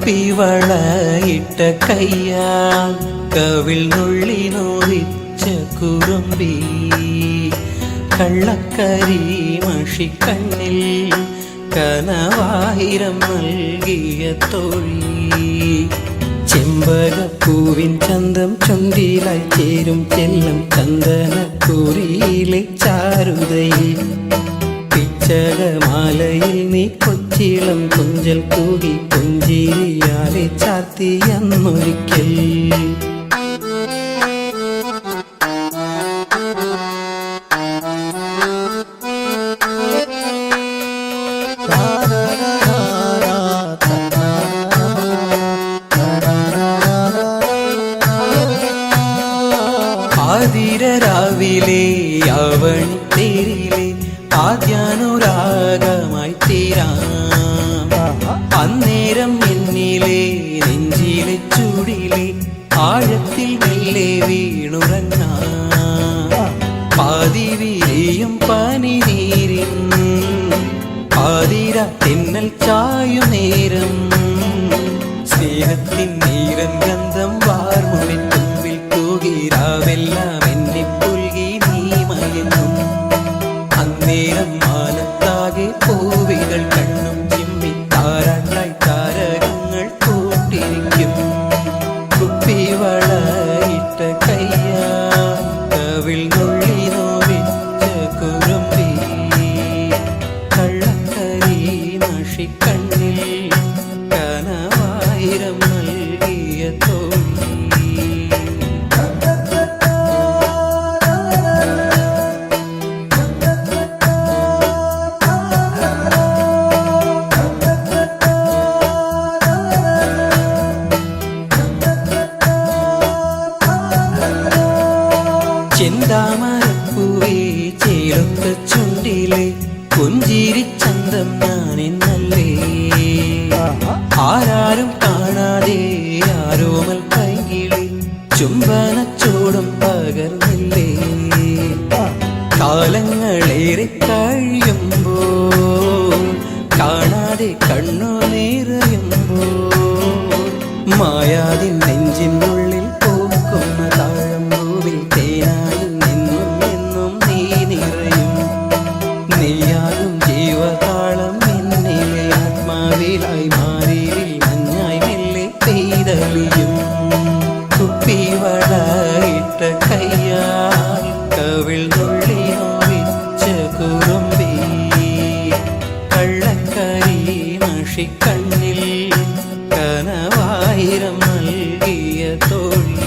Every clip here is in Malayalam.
കുപ്പിവളയിട്ട കയ്യാൽ കവിൾ നുള്ളി നോവിച്ച കുറുമ്പി കള്ളക്കരി മഷിക്കണ്ണിൽ കനവായിരം നൽകിയ തോഴി ചെമ്പകപ്പൂവിൻ ചന്തം ചുണ്ടിലായി ചേരും ചെല്ലും ചന്ദനക്കൂറിയിലെ ചാരുതയിൽ പിച്ചകമാലയിൽ നീ കൊച്ചിളം കുഞ്ചൽ കൂകി പുഞ്ചിരിയാലെ ചാർത്തിയെന്നൊരിക്കൽ ആതിരരാവിലെ യാവണി തേരിലെ ആദ്യാനുരാഗമായി തീരാം അന്നേരം എന്നിലെ നെഞ്ചിലെ ചൂടിലെ ആഴത്തിൽ മെല്ലെ വീണുറങ്ങാം പാതി വിരിയും പനിനീരിൻ ആതിര തെന്നൽ ചായു നേരം സ്നേഹത്തിൻ നീരൻ ഗന്ധം വാർമുടി തുമ്പിൽ തൂകിരാവെല്ലാം എന്നെ പുൽകി നീ മയങ്ങും അന്നേരം മാനത്താകെ പൂവികൾ കണ്ണും ചിമ്മി താരാട്ടായി താരകങ്ങൾ കൂട്ടിരിക്കും കുപ്പിവളയിട്ട കയ്യാ കവിൾ നുള്ളി നോവിച്ച കുറുമ്പി കള്ളക്കരി മഷിക്കണ്ണിൽ കനവായിരം നൽകിയ തോഴി ചെന്താമരപ്പൂവേ ചേലൊത്ത ചുണ്ടിലെ പുഞ്ചിരിച്ചന്തം ഞാനെന്നല്ലേ ആരാരും കാണാതെ ആരോമൽ കൈകിളി ചുംബനച്ചൂടും പകർന്നില്ലേ കാലങ്ങളേറെ കഴിയുമ്പോൾ കാണാതെ കണ്ണു നിറയുമ്പോൾ മായാതിൻ നെഞ്ചിനുള്ളിൽ പൂക്കുന്ന താഴമ്പൂവിൽ തേനായി നിന്നും എന്നും നീ നിറയും നീയാകും ജീവതാളം എന്നിലെ ആത്മാവിലായി മാറിയിൽ മഞ്ഞായി മെല്ലെ പെയ്തളിയും കുപ്പിവളയിട്ട കയ്യാൽ കവിൾ നുള്ളി നോവിച്ച കുറുമ്പി കള്ളക്കരി മഷിക്കണ്ണിൽ കനവായിരം നൽകിയ തോഴി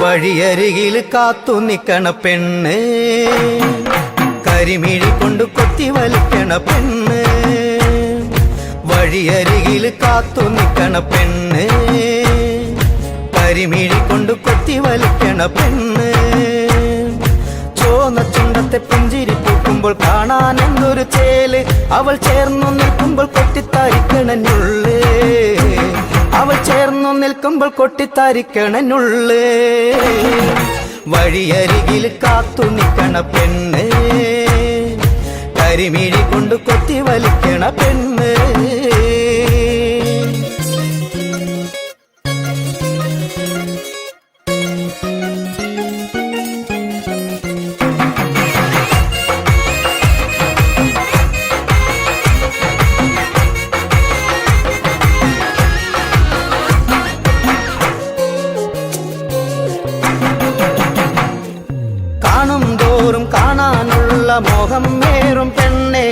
വഴിയരികിൽ കാത്തു നിക്കണ പെണ്ണ് കരിമിഴി കൊണ്ട് കൊത്തി വലിക്കണ പെണ്ണ് വഴിയരികിൽ കാത്തു നിക്കണ പെണ്ണ് കരിമിഴി കൊണ്ട് കൊത്തി വലിക്കണ പെണ്ണ് ചോന്ന ചുണ്ടത്തെ പുഞ്ചിരി പൂക്കുമ്പോൾ കാണാൻ എന്തൊരു ചേല് അവൾ ചേർന്നു നിൽക്കുമ്പോൾ കൊട്ടിത്താരിക്കണനുള്ളേ അവൾ ചേർന്നു നിൽക്കുമ്പോൾ കൊട്ടിത്താരിക്കണനുള്ളേ വഴിയരികിൽ കാത്തു നിൽക്കണ പെണ്ണ് കരിമിഴി കൊണ്ട് കൊത്തി വലിക്കണ പെണ്ണ് മോഹം മേറും പെണ്ണെ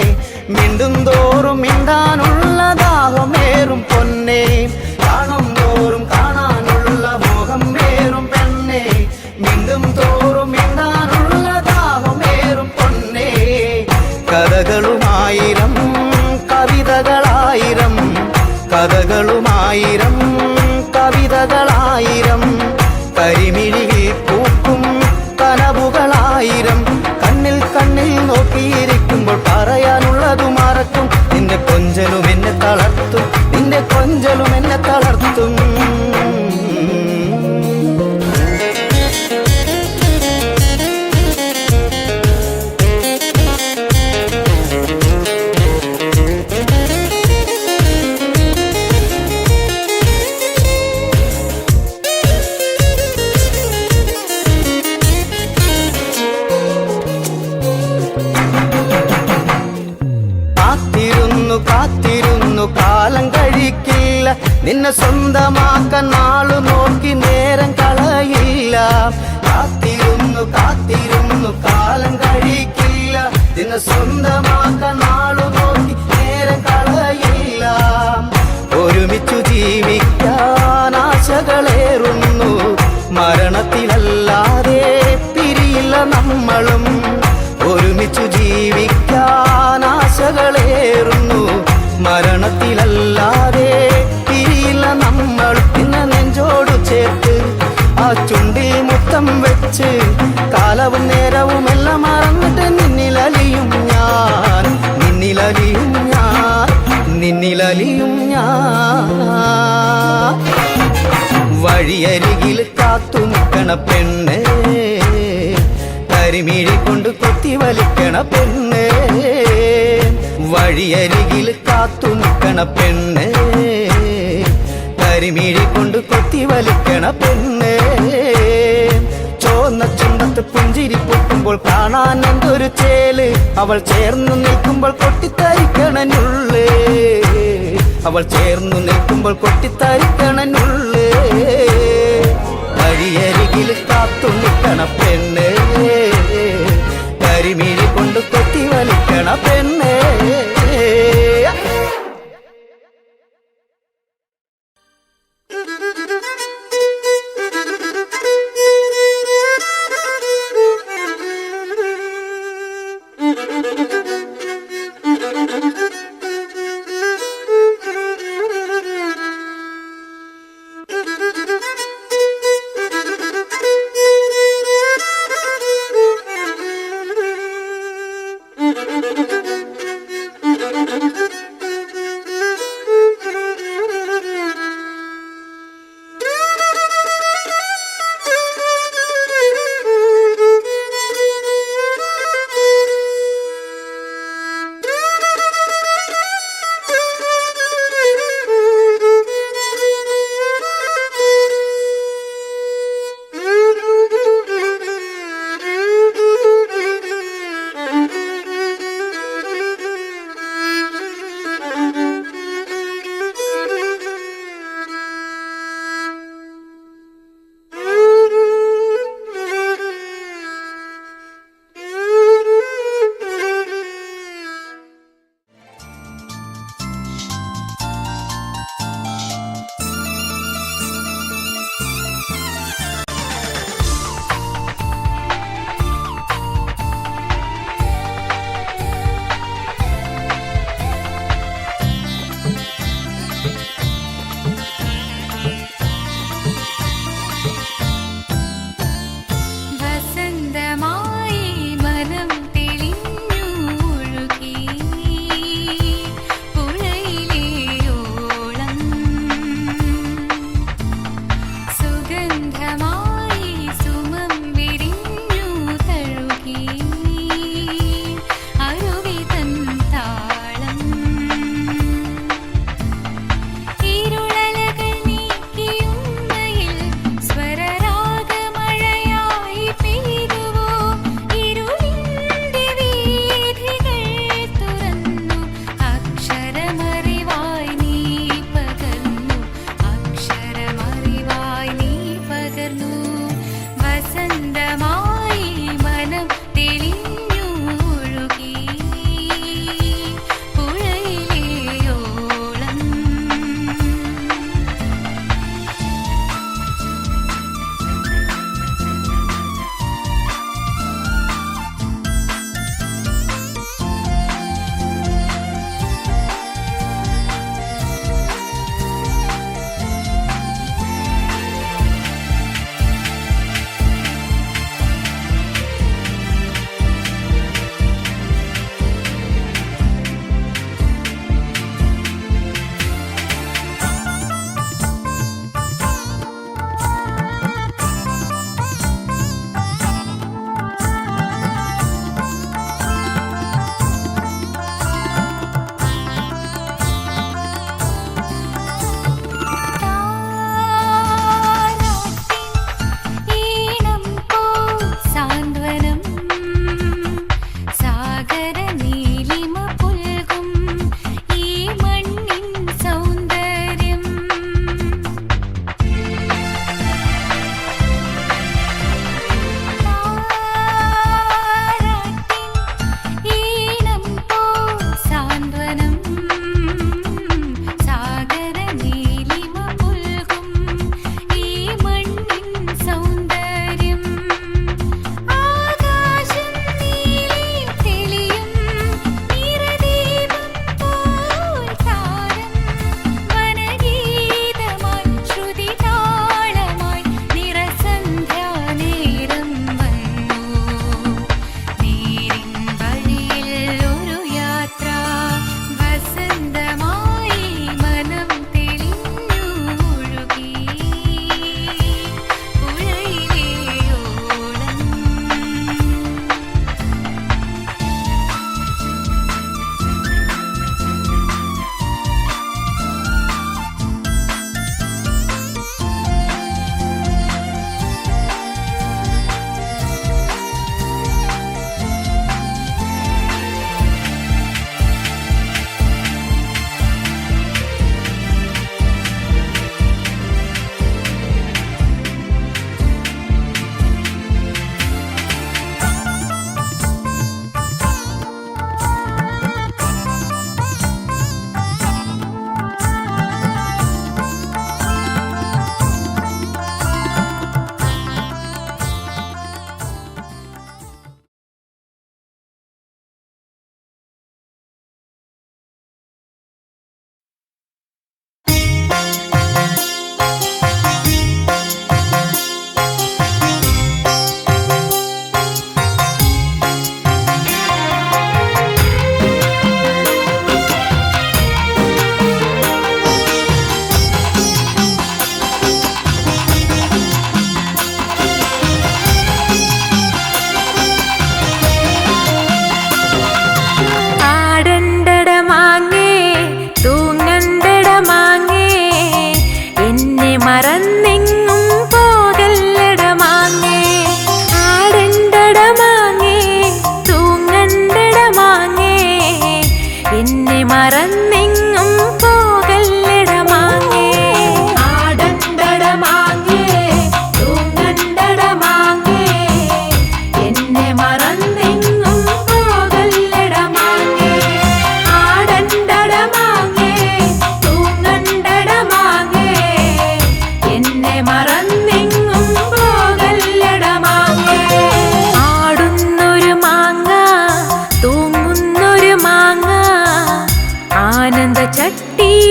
മിണ്ടും തോറും മിണ്ടാനുള്ള ദാഹമേറും പൊന്നെ കാണും തോറും കാണാനുള്ള മോഹം മേറും പെണ്ണെ മിണ്ടും തോറും കഥകളുമായിരം കവിതകളായിരം കരിമിഴിയിൽ പൂക്കും കനവുകളായിരം കണ്ണിൽ കണ്ണിൽ നോക്കിയിരിക്കുമ്പോൾ പറയാനുള്ളതു മറക്കും നിന്റെ കൊഞ്ചലും എന്നെ തളർത്തും നിന്റെ കൊഞ്ചലും എന്നെ തളർത്തും കാത്തിരുന്നു കാലം കഴിക്കില്ല നിന്നെ സ്വന്തമാക്കാൻ നാളു നോക്കി നേരം കളയില്ല കാത്തിരുന്നു കാലം കഴിക്കില്ല നിന്നെ സ്വന്തമാക്കാൻ നാളു നോക്കി നേരം കളയില്ല ഒരുമിച്ചു ജീവിക്കാൻ ആശകളേറുന്നു മരണത്തിലല്ലാതെ പിരിയില്ല നമ്മളും ഒരുമിച്ചു ജീവിക്കാൻ ആശകളേറുന്നു മരണത്തിലല്ലാതെ പിരിയില്ല നമ്മൾ ഇന്ന് നെഞ്ചോടു ചേർത്ത് ആ ചുണ്ടിൽ മുത്തം വെച്ച് കാലവും നേരവും എല്ലാം മറന്നിട്ട് നിന്നിലലിയും ഞാൻ വഴിയരികിൽ കാത്തു നിൽക്കണ പെണ്ണ് കരിമിഴി കൊണ്ട് കൊത്തി വലിക്കണ പെണ്ണ് വഴിയരികിൽ കാത്തു നിൽക്കണ പെണ്ണ് കരിമിഴി കൊണ്ട് കൊത്തി വലിക്കണ പെണ്ണ് ചോന്ന ചുണ്ടത്ത് പുഞ്ചിരി പൊട്ടുമ്പോൾ കാണാൻ എന്തൊരു ചേല് അവൾ ചേർന്നു നിൽക്കുമ്പോൾ കൊട്ടിത്തരിക്കണനുള്ളേ അവൾ ചേർന്നു നിൽക്കുമ്പോൾ കൊട്ടിത്തരിക്കണനുള്ളേ വഴിയരികിൽ കാത്തു നിൽക്കണ പെണ്ണ് കരിമിഴി കൊണ്ട് കൊത്തി വലിക്കണ പെണ്ണ്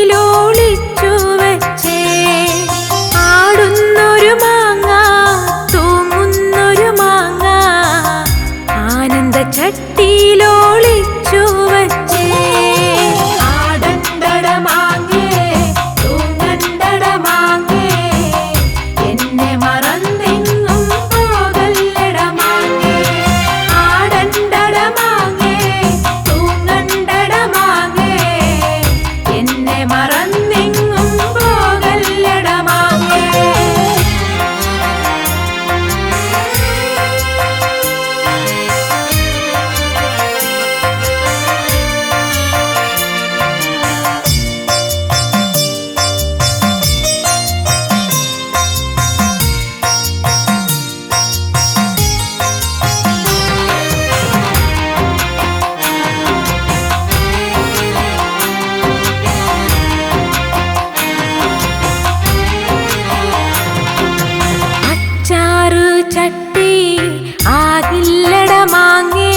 ചട്ടിയിലൊളിച്ചു വച്ചേ. ആടുന്നൊരു മാങ്ങ, തൂങ്ങുന്നൊരു മാങ്ങ, ആനന്ദ ചട്ടിയിലൊളിച്ചു വച്ചേ. ആടണ്ടട മാങ്ങേ, തൂങ്ങണ്ടട മാങ്ങേ, എന്നെ മറന്നെങ്ങും പോകല്ലട മാങ്ങേ. ആടണ്ടട മാങ്ങേ, തൂങ്ങണ്ടട മാങ്ങേ, എന്നെ മറന്നെങ്ങും പോകല്ലട മാങ്ങേ. അച്ചാറ് ചട്ടി ആകില്ലട മാങ്ങേ,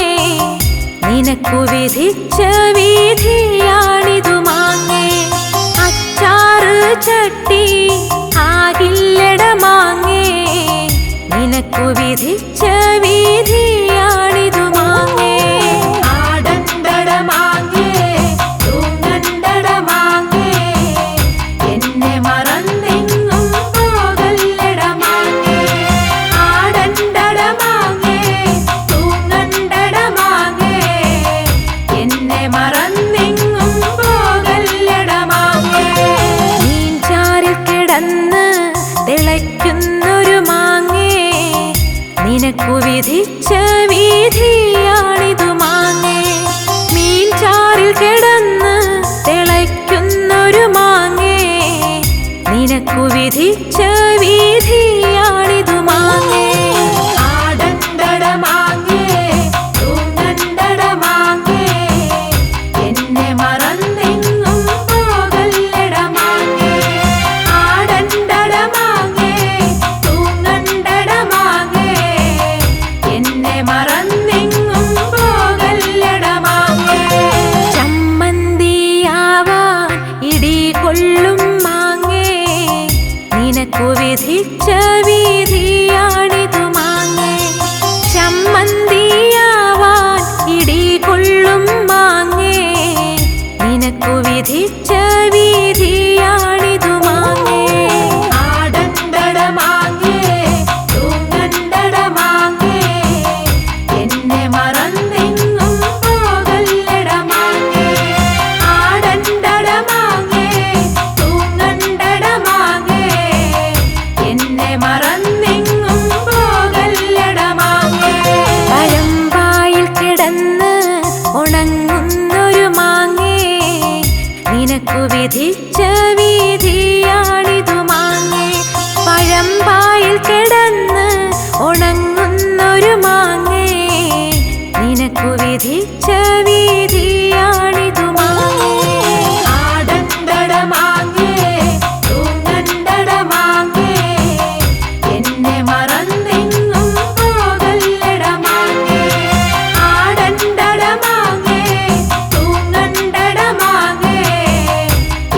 നിനക്കു വിധിച്ച വിധിയാണിതു മാങ്ങേ. അച്ചാറ് ചട്ടി ആകില്ലട മാങ്ങേ, നിനക്കു വിധിച്ച വിധിയാണിതു മാങ്ങേ. ആടണ്ടട മാങ്ങേ, തൂങ്ങണ്ടട മാങ്ങേ, എന്നെ മറന്നെങ്ങും പോകല്ലട മാങ്ങേ. ആടണ്ടട മാങ്ങേ, തൂങ്ങണ്ടട മാങ്ങേ, എന്നെ മറന്നെങ്ങും പോകല്ലട മാങ്ങേ. മീൻചാറിൽ കിടന്ന് തിളയ്ക്കുന്നൊരു മാങ്ങേ, നിനക്കു വിധിച്ച വിധിയാണിതു മാങ്ങേ. മീൻചാറിൽ കിടന്ന് തിളയ്ക്കുന്നൊരു മാങ്ങേ, നിനക്കു വിധിച്ച വിധിയാണിതു മാങ്ങേ. ആടണ്ടട മാങ്ങേ, തൂങ്ങണ്ടട മാങ്ങേ, എന്നെ മറന്നെങ്ങും പോകല്ലട മാങ്ങേ. ആടണ്ടട മാങ്ങേ, തൂങ്ങണ്ടട മാങ്ങേ, എന്നെ മറന്നെങ്ങും പോകല്ലട മാങ്ങേ. ചമ്മന്തിയാവാൻ ഇടി കൊള്ളും മാങ്ങേ, നിനക്കു വിധിച്ച വിധിയാണിതു മാങ്ങേ. ചമ്മന്തിയാവാൻ ഇടി കൊള്ളും മാങ്ങേ, നിനക്കു വിധിച്ച വിധിയാണിതു മാങ്ങേ. ആടണ്ടട മാങ്ങേ, തൂങ്ങണ്ടട മാങ്ങേ, എന്നെ മറന്നെങ്ങും പോകല്ലട മാങ്ങേ. ആടണ്ടട മാങ്ങേ, തൂങ്ങണ്ടട മാങ്ങേ, എന്നെ മറന്നെങ്ങും പോകല്ലട മാങ്ങേ. പഴമ്പായിൽ കിടന്ന് ഉണങ്ങുന്നൊരു മാങ്ങേ, നിനക്കു വിധിച്ച വിധിയാണിതു മാങ്ങേ. പഴമ്പായിൽ കിടന്ന് ഉണങ്ങുന്നൊരു മാങ്ങേ, നിനക്കു വിധിച്ച വിധിയാണിതു മാങ്ങേ. ആടണ്ടട മാങ്ങേ, തൂങ്ങണ്ടട മാങ്ങേ, എന്നെ മറന്നെങ്ങും പോകല്ലട മാങ്ങേ. ആടണ്ടട മാങ്ങേ, തൂങ്ങണ്ടട മാങ്ങേ,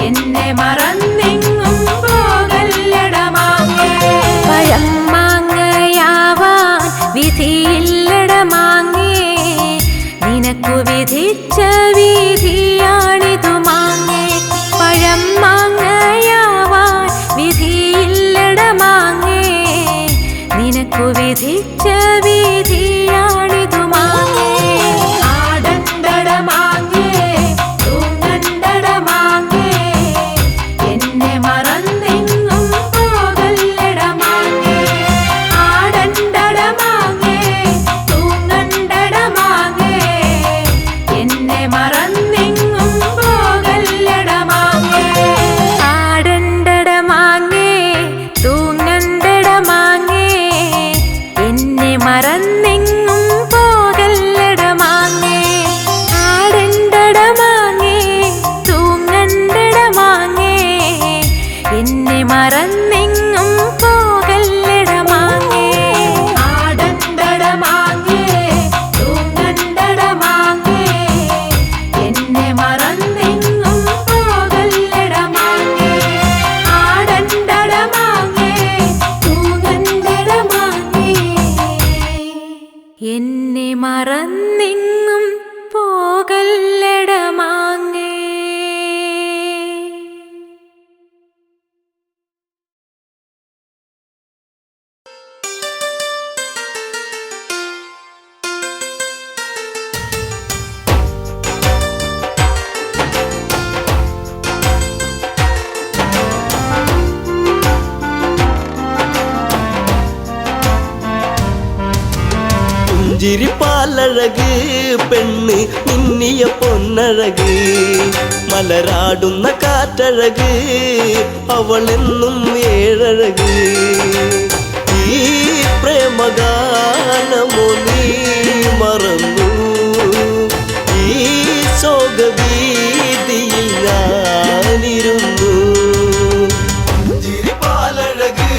എന്നെ മറന്നെങ്ങും പോകല്ലട മാങ്ങേ. പഴം മാങ്ങയാവാൻ വിധിയില്ലട മാങ്ങേ, നിനക്കു വിധിച്ച വിധിയാണിതു മാങ്ങേ. പഴം മാങ്ങയാവാൻ വിധിയില്ലട മാങ്ങേ, നിനക്കു വിധിച്ച വിധിയാണിതു മാങ്ങേ. ആടണ്ടട മാങ്ങേ, തൂങ്ങണ്ടട മാങ്ങേ, എന്നെ മറന്നെങ്ങും പോകല്ലട മാങ്ങേ. ആടണ്ടട മാങ്ങേ, തൂങ്ങണ്ടട മാങ്ങേ, എന്നെ മറന്നെങ്ങും പോകല്ലട മാങ്ങേ. ആടണ്ടട മാങ്ങേ, തൂങ്ങണ്ടട മാങ്ങേ, എന്നെ മറന്നെങ്ങും പുഞ്ചിരിപ്പാലഴക് പെണ്ണ് മിന്നിയ പൊന്നഴക് മലരാടുന്ന കാറ്റഴക് അവളെന്നും ഏഴഴക് ഈ പ്രേമഗാനമോ നീ മറന്നു ഈ ശോകവീതിയിൽ ഞാനിരുന്നു പുഞ്ചിരിപ്പാലഴക്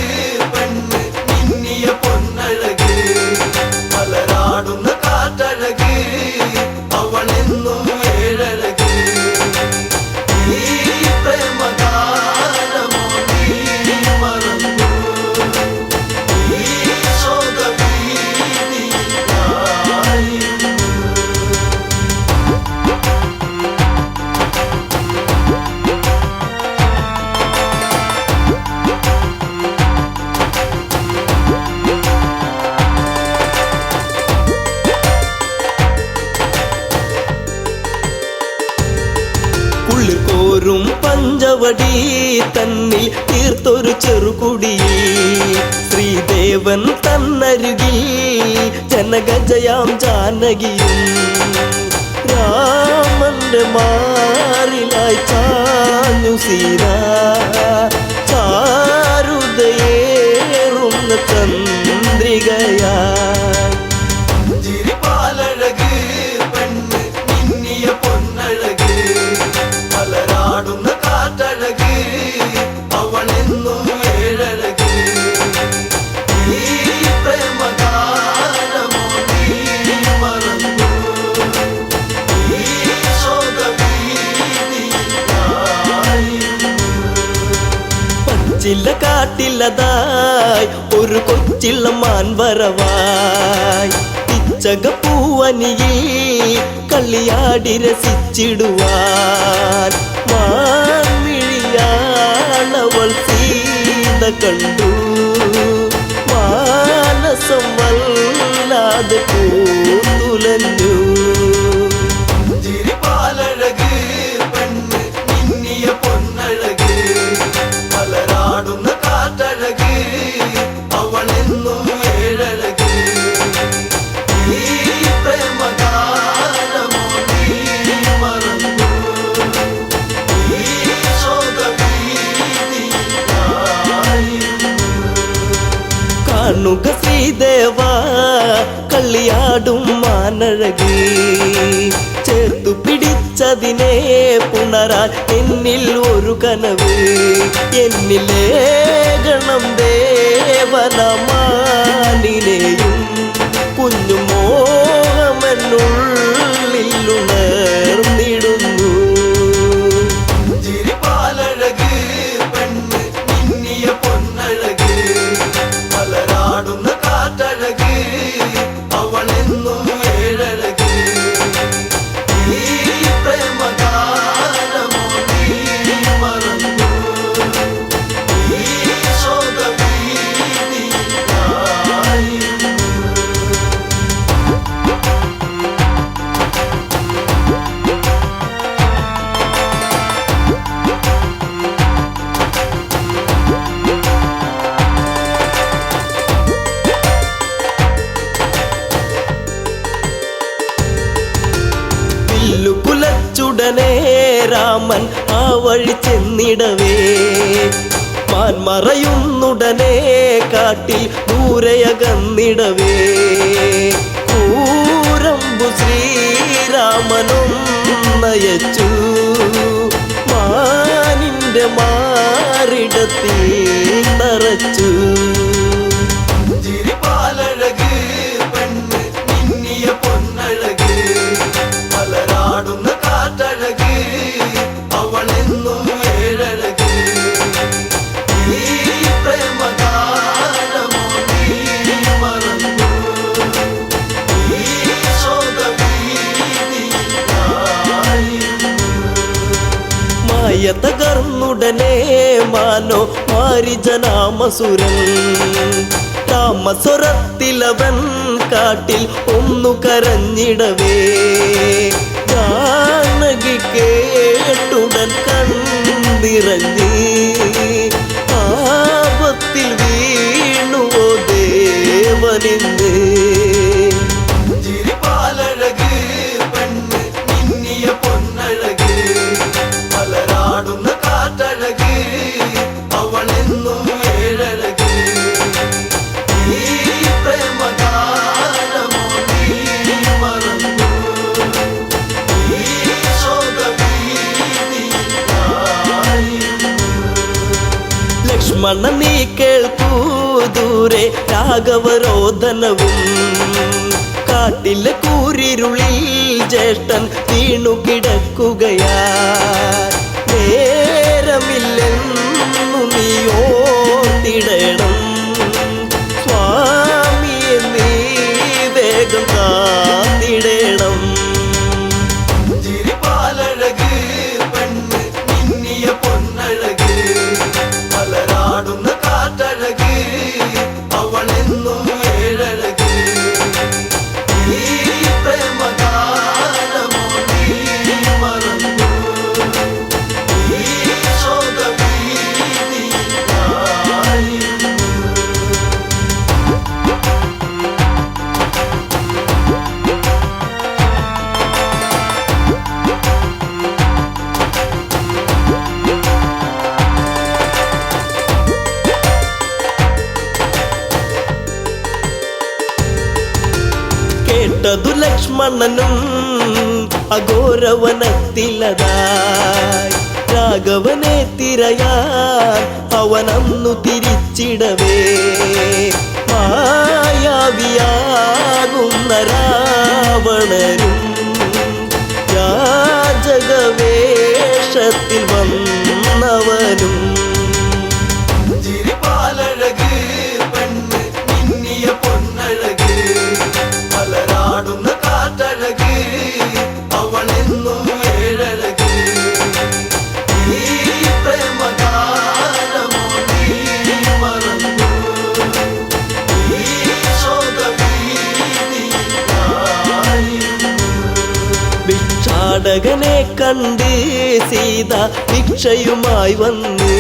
പെണ്ണ് മിന്നിയ പൊന്നഴക് മലരാടുന്ന കാറ്റഴക് അവളെന്നും ഏഴഴക് ഈ പ്രേമഗാനമോ നീ മറന്നു ഈ ശോകവീതിയിൽ ഞാനിരുന്നു. കുളിർക്കോരും പഞ്ചവടി തന്നിൽ തീർത്തൊരു ചെറുകുടി ശ്രീദേവൻ തന്നരുകിൽ ജനഗജയാം ജാനകിയും രാമന്റെ മാറിലായി ചാഞ്ഞു സീത ചാരുതയേറുന്ന ചന്ദ്രികയാ പുഞ്ചിരിപ്പാലഴക് പെണ്ണ് മിന്നിയ പൊന്നഴക് മലരാടുന്ന കാറ്റഴക് അവളെന്നും ഏഴഴക് ഈ പ്രേമഗാനമോ നീ മറന്നു ഈ ശോകവീതിയിൽ ഞാനിരുന്നു. പച്ചില കാട്ടിലതായി ഒരു കൊച്ചിള്ള മാൻവരവായി പിച്ചകപ്പൂവനിയിൽ കളിയാടി രസിച്ചിടുവാൻ മാൻമിഴിയാളവൾ സീത കണ്ടു മാനസം വല്ലാതെ പൂത്തുലഞ്ഞു പുഞ്ചിരിപ്പാലഴക് പെണ്ണ് മിന്നിയ പൊന്നഴക് മലരാടുന്ന കാറ്റഴക് അവളെന്നും ഏഴഴക് ഈ പ്രേമഗാനമോ നീ മറന്നു ഈ ശോകവീതിയിൽ ഞാനിരുന്നു. കാണുക ശ്രീദേവ കളിയാടും മാനഴക് ചേർത്തു പിടിച്ചതിനെ പുണരാൻ എന്നിൽ ഒരു കനവ് എന്നിലേ ഗണം ദേവനമാനിനെയും കുഞ്ഞു മോഹമെന്നുള്ളിൽ ഉണർന്നിടുന്നു പുഞ്ചിരിപ്പാലഴക് പെണ്ണ് മിന്നിയ പൊന്നഴക് മലരാടുന്ന കാറ്റഴക് അവളെന്നും ഏഴഴക് ഈ പ്രേമഗാനമോ നീ മറന്നു ഈ ശോകവീതിയിൽ ഞാനിരുന്നു. കുലച്ചുടനെ രാമൻ ആ വഴി ചെന്നിടവേ മാൻമറയുന്നുടനെ കാട്ടിൽ ദൂരയകന്നിടവേ കൂരമ്പു ശ്രീരാമനും നയച്ചു മാനിന്റെ മാറിടത്തിൽ നിറച്ചു പുഞ്ചിരിപ്പാലഴക് പെണ്ണ് മിന്നിയ പൊന്നഴക് മലരാടുന്ന കാറ്റഴക് അവളെന്നും ഏഴഴക് ഈ പ്രേമഗാനമോ നീ മറന്നു ഈ ശോകവീതിയിൽ ഞാനിരുന്നു. മായ തകർന്നുടനെ മാനോ മാരിജനാമസുരൻ താമസ്വരത്തിലവൻ കാട്ടിൽ ഒന്നു കരഞ്ഞിടവേ ജാനകി കേട്ടുടൻ കണ്ണിറങ്ങി ആപത്തിൽ വീണുവോ ദേവനിന്ന് അവളെന്നും ഏഴഴക്. ഈ പ്രേമഗാനമോ നീ മറന്നു, ഈ ശോകഭീതിയായിരുന്നു. ലക്ഷ്മണ നീ കേൾക്കൂ ദൂരെ രാഘവരോധനവും, കാട്ടിലെ കൂരിരുളിൽ ജ്യേഷ്ഠൻ വീണു കിടക്കുകയാ. നേരമില്ലെന്നു നീ ഓർത്തിടണം, സ്വാമിയെ നീ വേഗം കാത്തിടണം. ചിരിപ്പാലഴക് പെണ്ണ് മിന്നിയ പൊന്നഴക്, മലരാടുന്ന കാറ്റഴക്, അവളെന്നും ഏഴഴക്. ഈ പ്രേമഗാനമോ നീ മറന്നു, ഈ ശോകഭീതിയായിരുന്നു. കേട്ടതു ലക്ഷ്മണനും അഘോരവനത്തിലതായി, രാഘവനെ തിരയാൻ അവനന്നു തിരിച്ചിടവേ. മായാവിയാകുന്ന രാവണനും യാചകവേഷത്തിൽ വന്നവനും. ചിരിപ്പാലഴക് പെണ്ണ് മിന്നിയ പൊന്നഴക്, മലരാടുന്ന കാറ്റഴക്, അവളെന്നും ഏഴഴക്. ഈ പ്രേമഗാനമോ നീ മറന്നു, ഈ ശോകഭീതിയായിരുന്നു. ഭിക്ഷാടകനെ കണ്ട് സീത ഭിക്ഷയുമായി വന്ന്,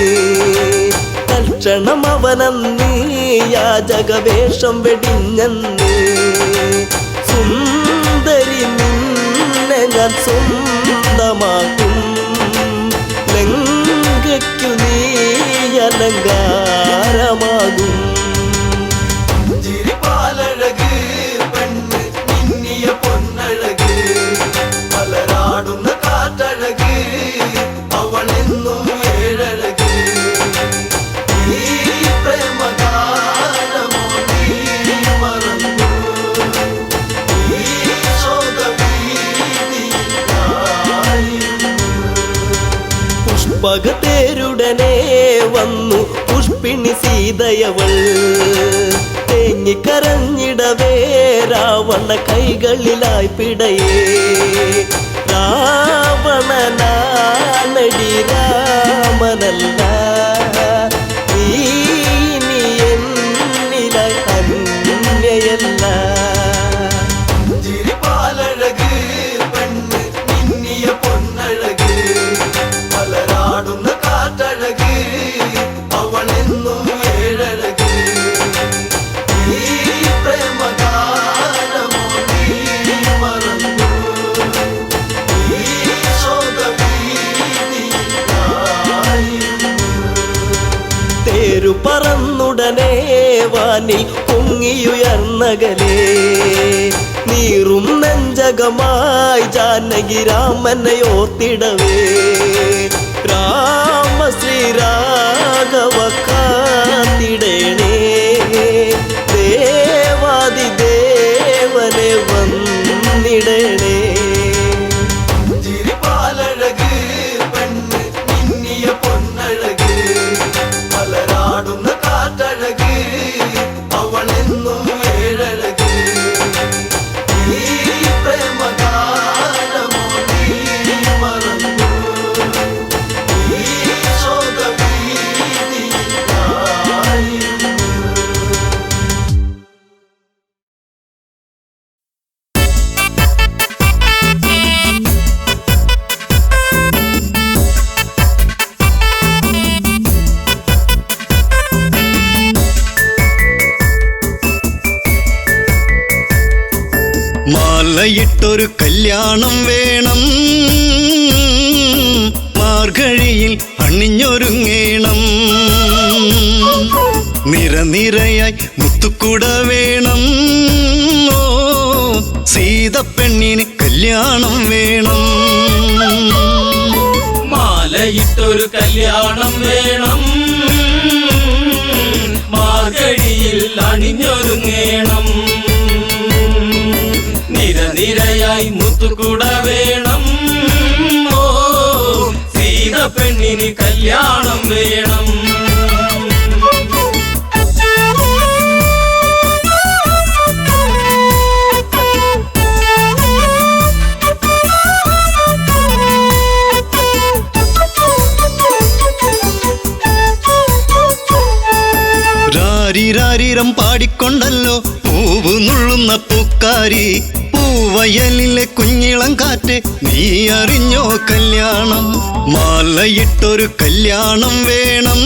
തൽക്ഷണം അവനന്ന് യാചകവേഷം വെടിഞ്ഞന്ന്. സുന്ദരി നിന്നെ ഞാൻ സ്വന്തമാക്കും, ലങ്കയ്ക്കു നീ അലങ്കാരമാകും. ചിരിപ്പാലഴക് പെണ്ണ് മിന്നിയ പൊന്നഴക്, മലരാടുന്ന കാറ്റഴക്, അവളെന്നും ഏഴഴക്. ഈ പ്രേമഗാനമോ നീ മറന്നു, ഈ ശോകഭീതിയായിരുന്നു. പുഷ്പകത്തേരുടനെ വന്നു പുഷ്പിണി സീതയവൾ, തേങ്ങിക്കരഞ്ഞിടവേ രാവണ കൈകളിലായി പിടയേ. രാവണനാണടി രാമനല്ല, നീ ഇനി എന്നിലായി അന്യയല്ല. ചിരിപ്പാലഴക് പെണ്ണ് മിന്നിയ പൊന്നഴക്, മലരാടുന്ന കാറ്റഴക്, അവളെന്നും ഏഴഴക്. ഈ പ്രേമഗാനമോ നീ മറന്നു, ഈ ശോകഭീതിയായിരുന്നു. തേരു പറന്നുടനെ വാനിൽ പൊങ്ങിയുയർന്നകലേ, നീറും നെഞ്ചകമായി ജാനകി രാമനെ ഓർത്തിടവേ. രാമ ശ്രീരാഘവ കാത്തിടേണേ, ദേവാദിദേവനെ വന്നിടണേ. ചിരിപ്പാലഴക് പെണ്ണ് മിന്നിയ പൊന്നഴക്, മലരാടുന്ന കാറ്റഴക്, അവളെന്നും ഏഴഴക്. ഈ പ്രേമഗാനമോ നീ മറന്നു, ഈ ശോകഭീതിയായിരുന്നു. മാലയിട്ടൊരു കല്യാണം വേണം, മാർഗഴിയിൽ അണിഞ്ഞൊരുങ്ങേണം. നിരനിരയായി മുത്തുക്കുട വേണം. ഓ സീതപ്പെണ്ണിന് കല്യാണം വേണം. മാലയിട്ടൊരു കല്യാണം വേണം. മാർഗഴിയിൽ അണിഞ്ഞൊരുങ്ങേണം. നിരനിരയായി മുത്തുകുട വേണം. ഓ സീതപ്പെണ്ണിന് കല്യാണം വേണം. രാരിരാരിരം പാടിക്കൊണ്ടല്ലോ പൂവ് നുള്ളുന്ന പൂക്കാരി. പൂവയലിലെ കുഞ്ഞിളം കാറ്റ് നീ അറിഞ്ഞോ കല്യാണം. മാലയിട്ടൊരു കല്യാണം വേണം.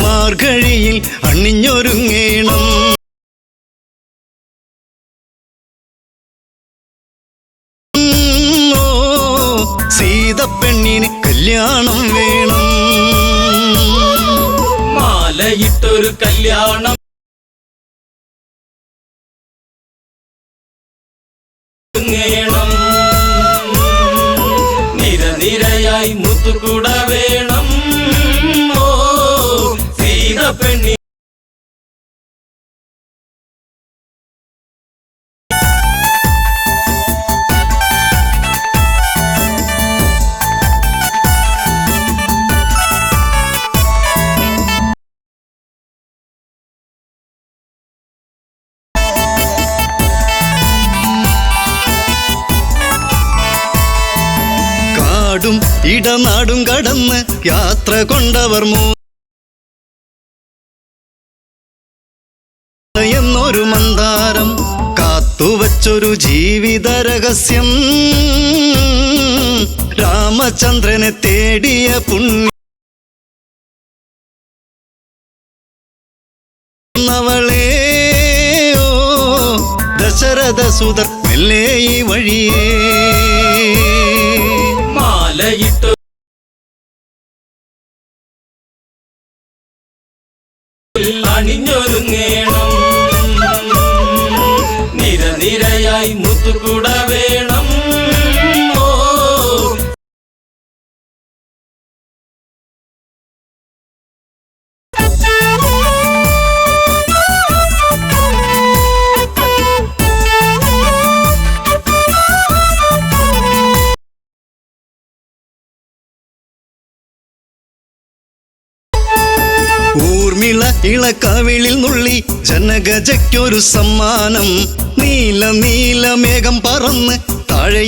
മാർഗഴിയിൽ അണിഞ്ഞൊരുങ്ങേണം. ഓ സീതപ്പെണ്ണിന് കല്യാണം വേണം. മാലയിട്ടൊരു കല്യാണം ണം. നിരനിരയായി മുത്തുകുട വേണം. ഓ സീതപ്പെണ്ണി ഇടനാടും കടന്ന് യാത്ര കൊണ്ടവർ എന്നൊരു മന്ദാരം കാത്തുവച്ചൊരു ജീവിത രഹസ്യം. രാമചന്ദ്രനെ തേടിയ പുണ്യവളേ. ഓ ദശരഥ സുതർ മെല്ലെ ഈ വഴിയേ. മാലയിട്ടു അണിഞ്ഞൊരുങ്ങേണം. നിരനിരയായി മുത്തുകുട വേണം. ഓ ഊർമിള ഇളക്കവിളിൽ നുള്ളി ജനഗജയ്ക്കൊരു സമ്മാനം. നീല നീല മേഘം പറന്ന് താഴെ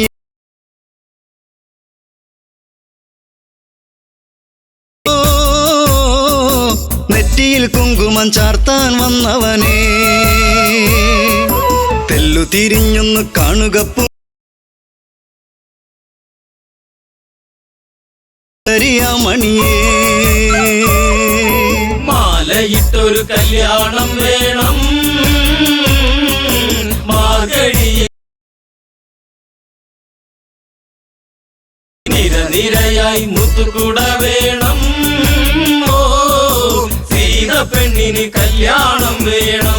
നെറ്റിയിൽ കുങ്കുമം ചാർത്താൻ വന്നവനെ. തെല്ലു തിരിഞ്ഞൊന്ന് കാണുക മണിയേ. മാലയിട്ടൊരു കല്യാണം വേണം. മാർഗഴിയിൽ നിരനിരയായി മുത്തുകുട വേണം. ഓ സീതപ്പെണ്ണിന് കല്യാണം വേണം.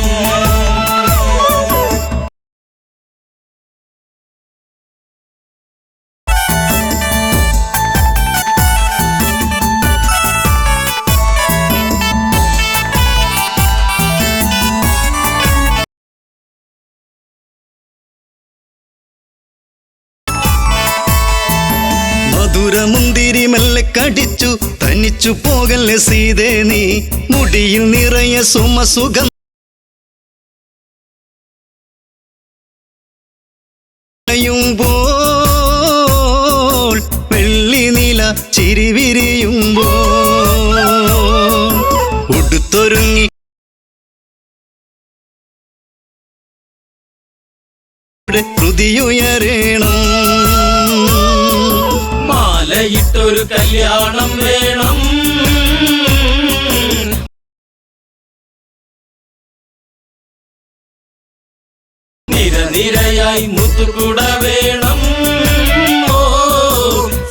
മുന്തിരി മെല്ലെ കടിച്ചു തനിച്ചു പോകല്ലേ സീതേ നീ. മുടിയിൽ നിറയെ സുമസുഗം യുമ്പോൾ വെള്ളി നില ചിരിവിരിയുമ്പോൾ ഉടുത്തൊരുങ്ങി ഹൃതിയുയരേണം. മാലയിട്ടൊരു കല്യാണം വേണം. നിരനിരയായി മുത്തുകുട വേണം. ഓ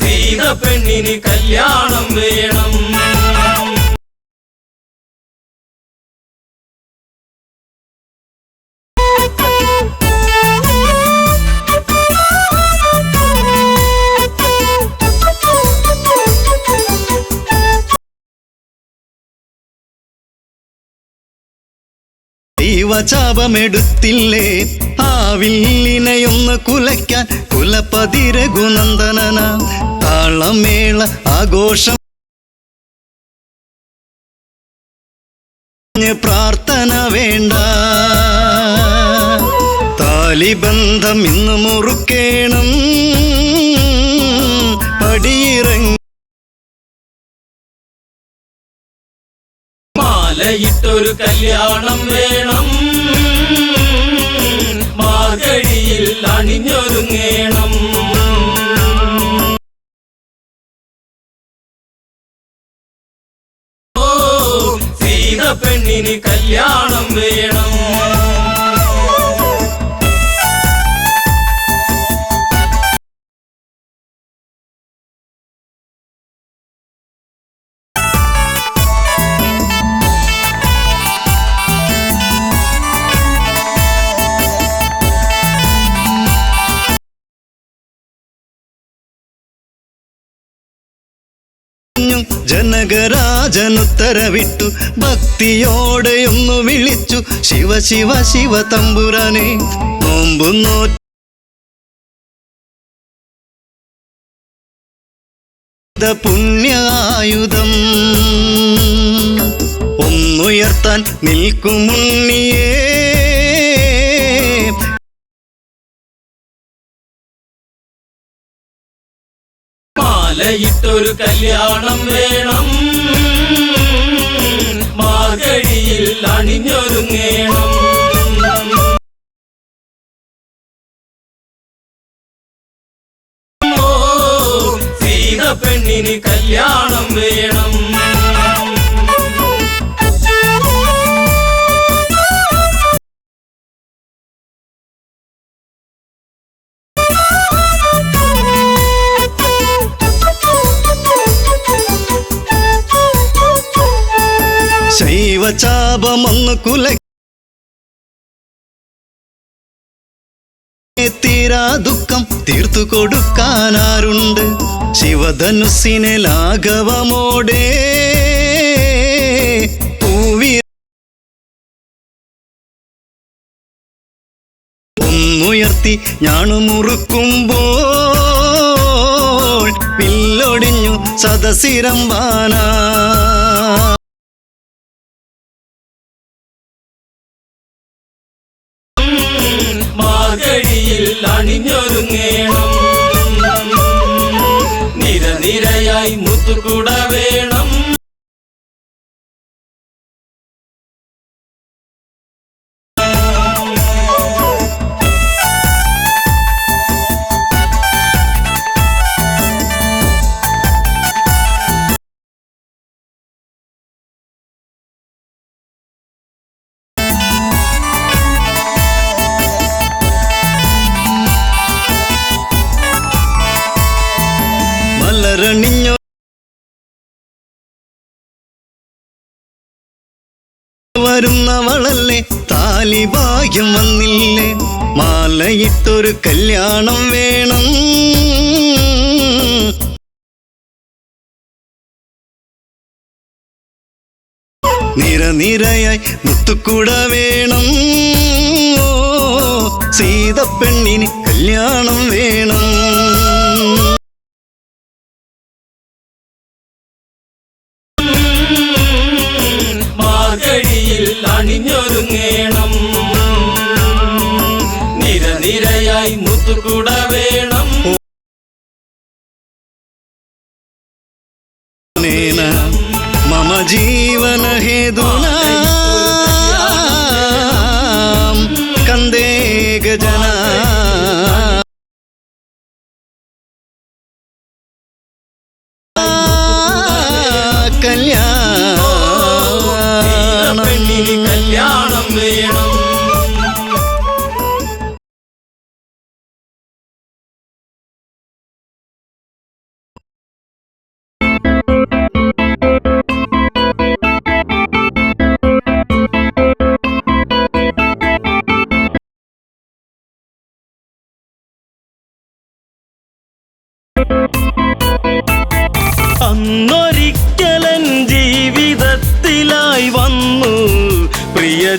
സീതപ്പെണ്ണിന് ശൈവചാപമെടുത്തില്ലേ ആ വില്ലിനെയൊന്ന് കുലയ്ക്കാൻ കുലപതി രഘുനന്ദനന താളമേള ആഘോഷം പ്രാർത്ഥന വേണ്ട താലിബന്ധം ഇന്ന് മുറുക്കേണം പടിയിറങ്ങി മാലയിട്ടൊരു കല്യാണം വേണം മാർഗഴിയിൽ അണിഞ്ഞൊരുങ്ങേണം ഓ സീത പെണ്ണിന് കല്യാണം വേണം ജനകരാജനുത്തരവിട്ടു ഭക്തിയോടെയൊന്നു വിളിച്ചു ശിവ ശിവ ശിവ തമ്പുരാനെ നോമ്പു നോറ്റ പുണ്യായുധം ഒന്നുയർത്താൻ നിൽക്കുമുണ്ണിയേ മാലയിട്ടൊരു കല്യാണം വേണം മാർഗഴിയിൽ അണിഞ്ഞൊരുങ്ങേണം ഓ സീത പെണ്ണിന് കല്യാണം വേണം ശൈവചാപമൊന്നു തീരാ ദുഃഖം തീർത്തു കൊടുക്കാനാരുണ്ട് ശിവധനുസിനെ ലാഘവമോടെ പൂവി ഒന്നുയർത്തി ഞാണുമുറുക്കുമ്പോൾ പില്ലൊടിഞ്ഞു സദസിരമ്പാനാ മാർഗഴിയിൽ അണിഞ്ഞൊരുങ്ങേണം നിരനിരയായി മുത്തുകുട വേണം മലരണിഞ്ഞോ വരുന്നവളല്ലേ താലിഭാഗ്യം വന്നില്ലേ മാലയിട്ടൊരു കല്യാണം വേണം നിരനിരയായി മുത്തുക്കുട വേണം സീത പെണ്ണിന് കല്യാണം വേണം മാർഗഴിയിൽ അണിഞ്ഞൊരുങ്ങേണം നിരനിരയായി മുത്തുകുട വേണം മമ ജീവന ഹേതുനാ കന്ദേ ഗജന കല്യാണം പെണ്ണിന് കല്യാണം വേണം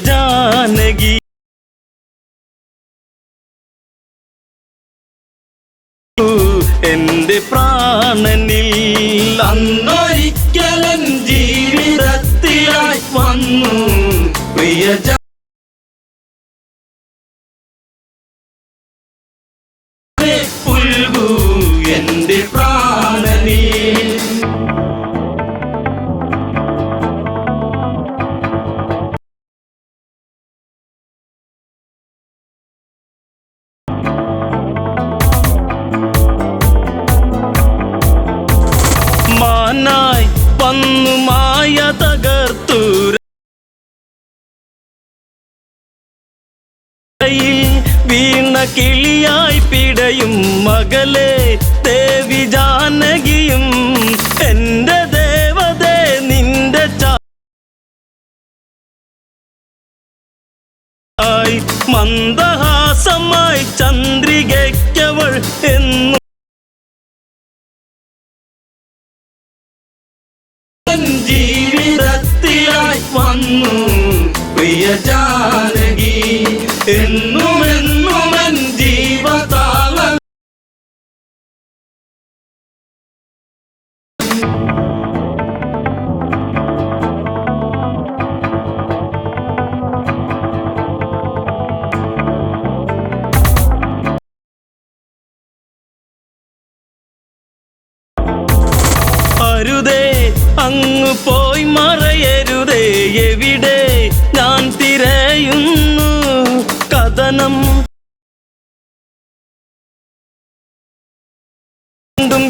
ജാനകി എന്റെ പ്രാണനിൽ അന്നൊരിക്കലൻ ജീവിതത്തിലായി വന്നു പ്രിയ പുൽകൂ എന്റെ പ്രാണനിൽ മാനായി വന്നു മായ തകർത്തു വീണ കിളിയായി പിടയും മകളെ ദേവി ജാനകിയും എന്റെ ദേവതേ നിന്റെ ചായി മന്ദഹാസമായി ചന്ദ്രികയ്ക്കവൾ എന്നു ജീവിതത്തിലായി വന്നു പ്രിയ ജാനകി എന്നുമെന്നുമൻ ജീവതാളം അരുതേ അങ്ങു പോയി മറയരുതേ എവിടെ ഞാൻ തിരയുന്നു കഥനം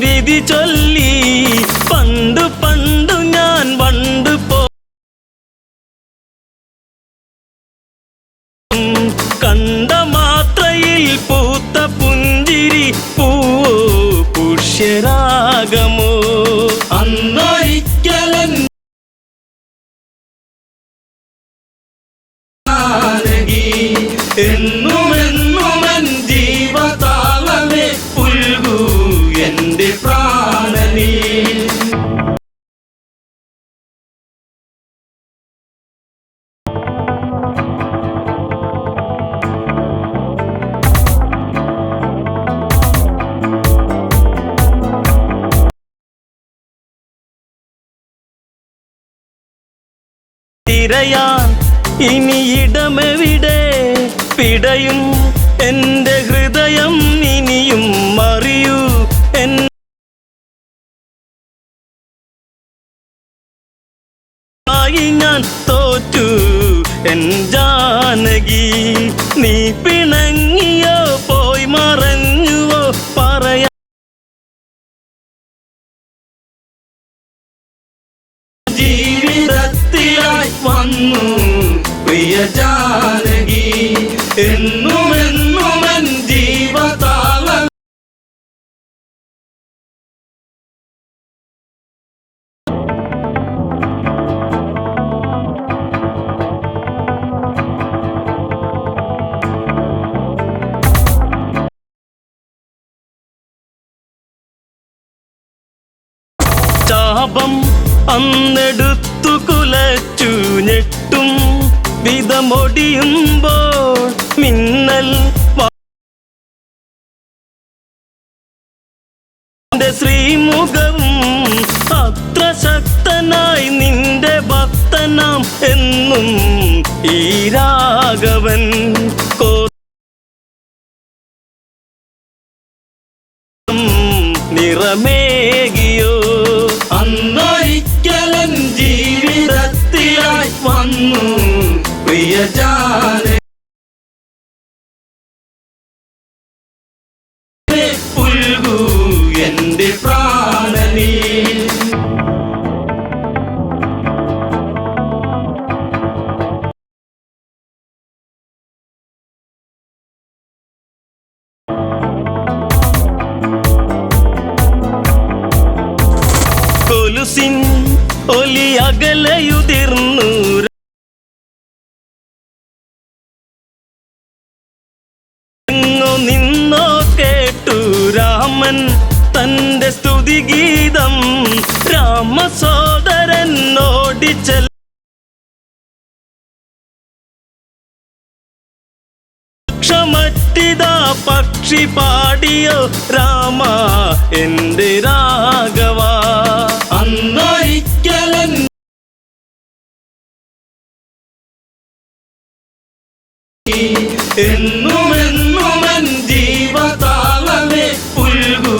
വിധി ചൊല്ലി പണ്ടു പണ്ടു ഞാൻ വണ്ടു കണ്ട മാത്രയിൽ പൂത്ത പുഞ്ചിരി പൂവോ പുഷ്യരാഗമോ അന്നൊരിക്കലൻ ജാനകി എന്നുമെന്നുമൻ ജീവതാളമേ പുൽകൂ എന്റെ പ്രാണനിൽ തിരയാൻ ഇനി ഇടമെവിടെ പിടയും എന്റെ ഹൃദയം ഇനിയും അറിയൂ ഞാൻ തോറ്റു എൻ ജാനകി നീ പിണങ്ങിയോ പോയി മറഞ്ഞുവോ പറയാ ജീവിതത്തിലായി വന്നു പ്രിയ ജാനകി എന്നുമെന്നുമൻ ജീവതാളം ശാപം അന്നെടുത്തു കുലച്ചു ഞെട്ടും വിധമൊടിയുമ്പോൾ മിന്നൽ ശ്രീമുഖവും അത്ര ശക്തനായി നിന്റെ ഭക്തനാം എന്നും ഈ രാഘവൻ നിറമേകിയോ അന്നൊരിക്കലൻ ജീവിതത്തിലായി വന്നു പ്രിയ ജാനകി പുൽകൂ എന്റെ പ്രാണനിൽ കൊലുസിൻ ഒലി അകലയുതിർന്നു നിന്നോ കേട്ടു രാമൻ തന്റെ സ്തുതിഗീതം രാമസോദരൻ ഓടിച്ചൽ മറ്റിതാ പക്ഷി പാടിയോ രാമ എന്റെ രാഘവ. അന്നൊരിക്കലൻ എന്നുമെന്നുമൻ ജീവതാളമേ പുൽകൂ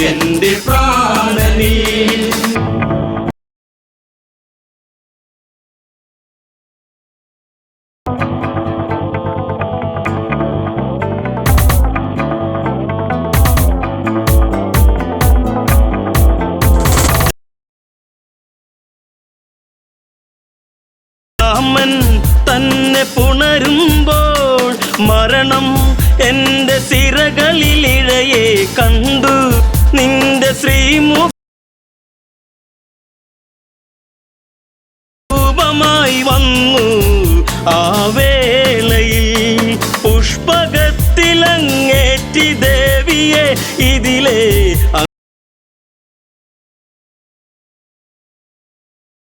എന്റെ പ്രാണനിൽ. രാമൻ തന്നെ പുണരുമ്പോൾ മരണം എന്റെ സിരകളിലിഴയെ കണ്ടു. നിന്റെ ശ്രീമുഖമായി വന്നു ആ വേളയിൽ. പുഷ്പകത്തിലങ്ങേറ്റി ദേവിയെ ഇതിലെ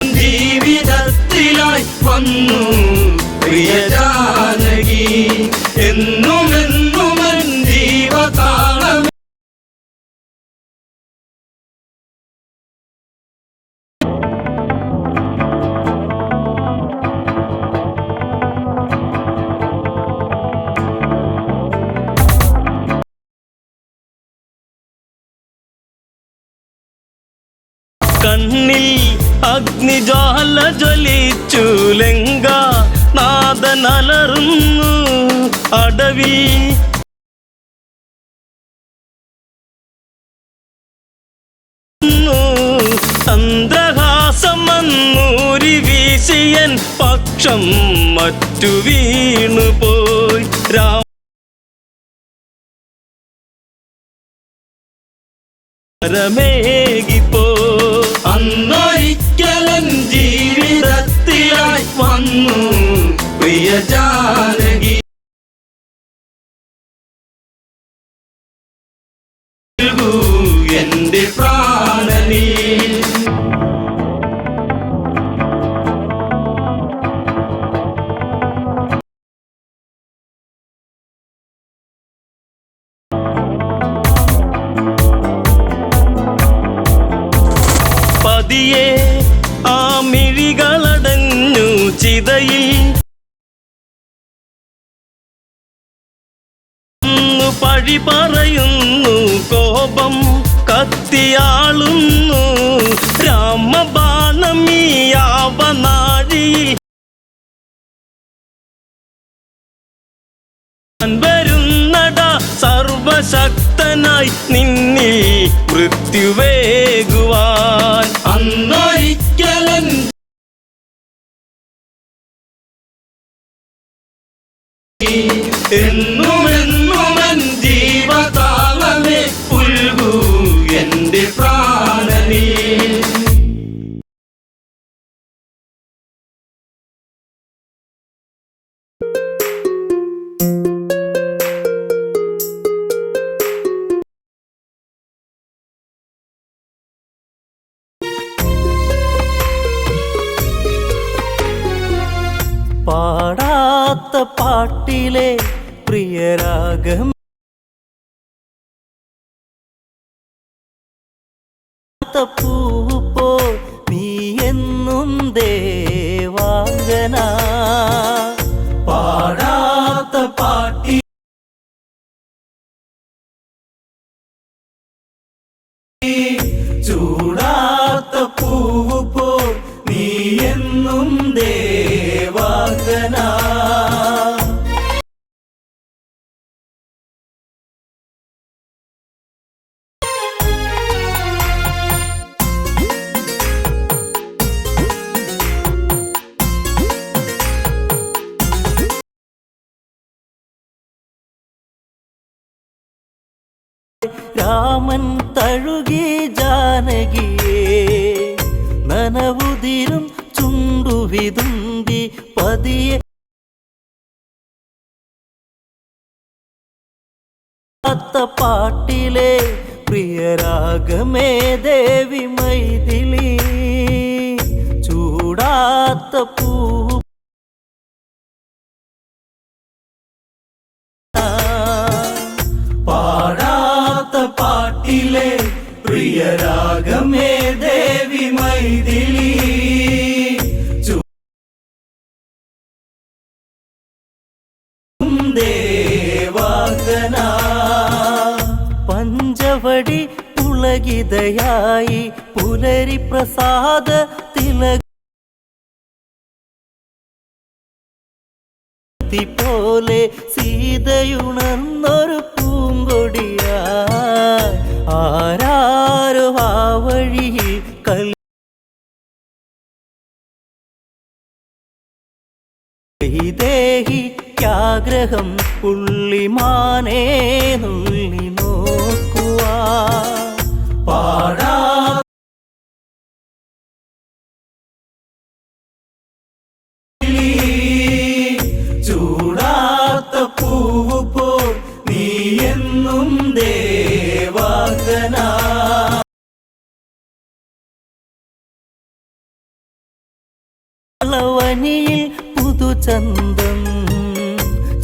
ജീവിതത്തിലായി വന്നു പ്രിയ ജാനകി. എന്നുമെന്നുമൻ ജീവതാളമേ കണ്ണിൽ അഗ്നിജ്വാല ജ്വലിച്ചു ലങ്ക നാദനലറുന്നു അടവിൽ. ചന്ദ്രഹാസം വന്നൂരി വീശിയൻ പക്ഷം മറ്റു വീണുപോയി. രാമേകിപ്പോ അന്നൊരിക്കലൻ ജീവിതത്തിലായി വന്നു പ്രിയ ജാനകി. എന്റെ പ്രാണനിൽ പതിയെ ആ മിഴികളടഞ്ഞു ചിതയിൽ. പഴി പറയുന്നു കോപം കത്തിയാളുന്നു രാമബാണം ഈ യാവനാഴിയിൽ. വരുന്നടാ സർവശക്തനായി നിന്നിൽ മൃത്യുവേകുവാൻ. അന്നൊരിക്കലൻ എന്നുമെന്നുമൻ ജീവതാളമേ പുൽകൂ എന്റെ പ്രാണനിൽ. പാടാത്ത പാട്ടിലെ പ്രിയരാഗം പൂപ്പോ നീ എന്നും ദേവാംഗന. പാടാത്ത പാട്ടി ചൂടാത്ത പൂവ് പോ നീ എന്നും ദേവാംഗന. രാമൻ തഴുകി ജാനകിയെ നനവുതിരും ചുണ്ടുവിതുമ്പി പതിയെ. പാട്ടിലെ പ്രിയരാഗമേ ദേവി മൈഥിലി. ചൂടാത്ത പൂ പടി പുളകിതയായി പുലരി പ്രസാദ തിലക പോലെ സീതയുണർന്നൊരു പൂങ്കൊടിയായി ആരാരോ ആ വഴിയിൽ ദേഹിക്കാഗ്രഹം പുള്ളിമാനേ നുള്ളി നോക്കുവാ പാടാ ചൂടാത്ത പൂവ് പോൽ നീ എന്നും ദേവാംഗനാ വനിയിൽ പുതുചന്തം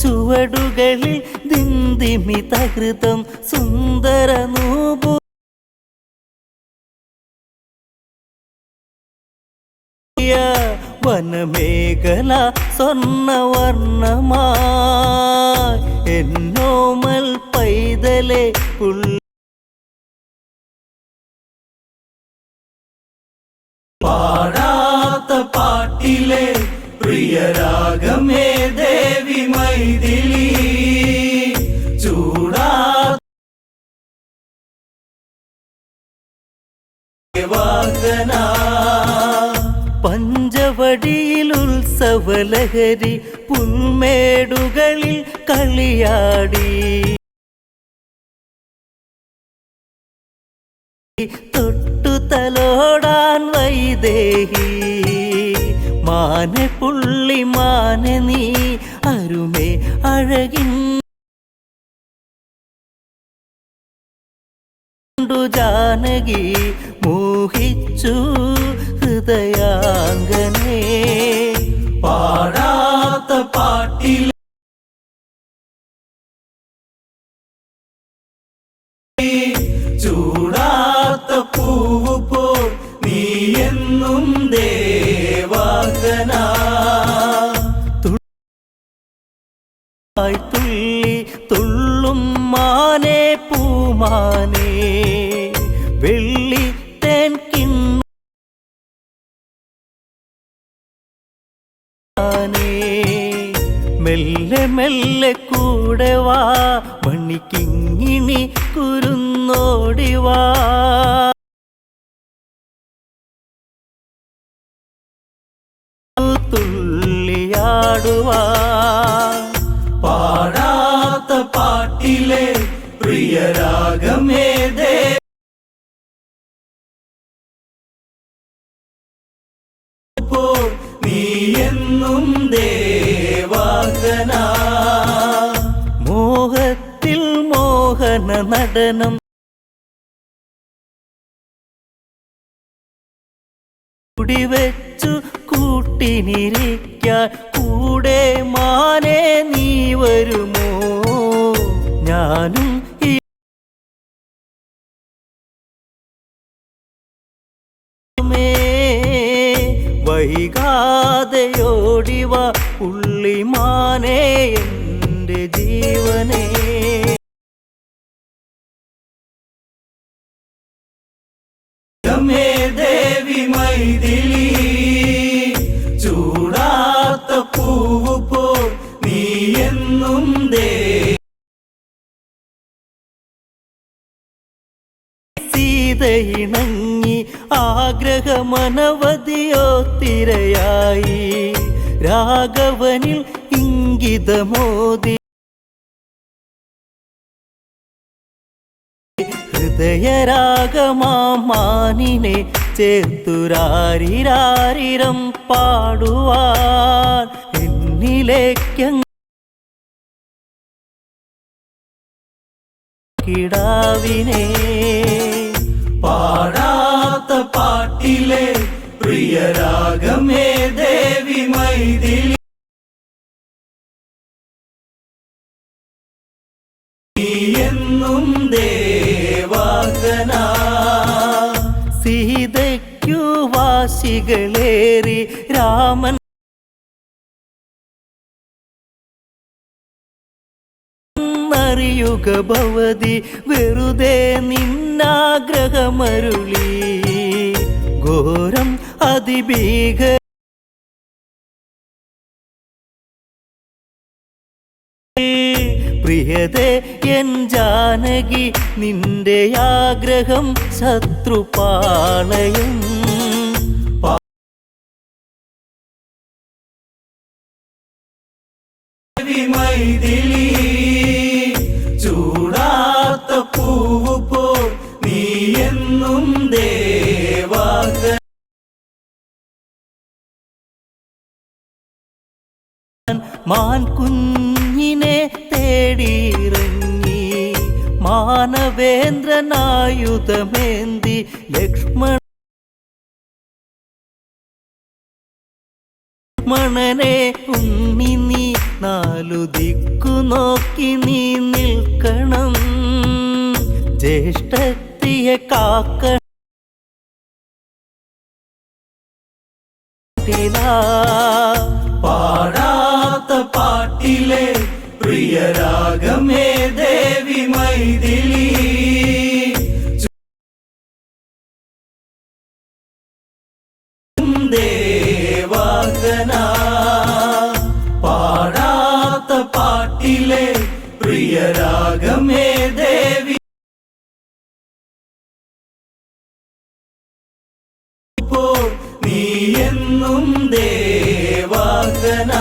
ചുവടുകളിൽ ദിന്ദിമിതകൃതം സുന്ദര നൂപു വനമേഖല സ്വർണവർണ്ണമായി എന്നോമൽ പൈതലെ പാടാത്ത പാട്ടിലെ പ്രിയരാഗമേ ദേവി മൈഥിലി ചൂടാ വാസന പഞ്ചവടിയിൽ ഉത്സവലഹരി പുൽമേടുകളിൽ കളിയാടി തൊട്ടു തലോടാൻ വൈദേഹി മാനെ പുള്ളി മാനെ നീ അരുമേ അഴകിൻ ജാനകി മോഹിച്ചു ഹൃദയാംഗനേ പാടാത്ത പാട്ടിൽ ചൂടാത്ത പൂവ് പോൽ നീ എന്നും ദേവാംഗനാ തുള്ളി തുള്ളും മാനേ പൂമാനേ വെള്ളി തേൻ കിണ്ണേ മെല്ലെ മെല്ലെ കൂടെ വാ മണിക്കിങ്ങിണി കുരുന്നോടിവാ തുള്ളിയാടുവാ പാടാത്ത പാട്ടിലെ പ്രിയരാഗമേ ദേ നീ എന്നും ദേവാംഗനാ മോഹത്തിൽ മോഹന നടനം കുടിവെച്ചു കൂട്ടിനിരിക്കാൻ കൂടെ മാനേ നീ വരുമോ ഞാനും വൈകാതെയോടിവ പുള്ളിമാനേ എൻ്റെ ജീവനേ ദേവി മൈഥിലി ചൂടാത്ത പൂവ് പോൽ നീ എന്നും സീതയിണങ്ങി ആഗ്രഹമനവധിയോ തിരയായി രാഘവനിൽ ഇംഗിതമോദി ഹൃദയരാഗമാനിനെ ചേർത്തുരാരിരാരിരം പാടുവാൻ എന്നിലേക്കങ്ങ് കിടാവിനെ പാടാത്ത പാട്ടിലെ പ്രിയരാഗമേ ദേവി മൈഥിലി എന്നും ദേവാംഗനാ സീതയ്ക്കു വാശികളേറി രാമൻ അറിയുക ഭവതി വെറുതെ നിന്നാഗ്രഹമരുളി ഘോരം അതിഭീക പ്രിയതേ എൻ ജാനകി നിന്റെ ആഗ്രഹം ശത്രുപാളയം മൈഥിലി ചൂടാത്ത പൂവ് പോ നീ എന്നും ദേവാക മാൻ കുഞ്ഞിനെ തേടിയിറങ്ങി മാനവേന്ദ്രനായുധമേന്തി ലക്ഷ്മണനെ ഉണ്ണി നീ നാലു ദിക്കു നോക്കി നീ നിൽക്കണം ജ്യേഷ്ഠത്തിയെ കാക്ക പാടാത്ത പാട്ടിലെ പ്രിയരാഗമേ ദേവി മൈഥിലി ദേവാംഗന പാടാത്ത പാട്ടിലെ പ്രിയരാഗമേ ദേവി നീ എന്നും ദേവാംഗന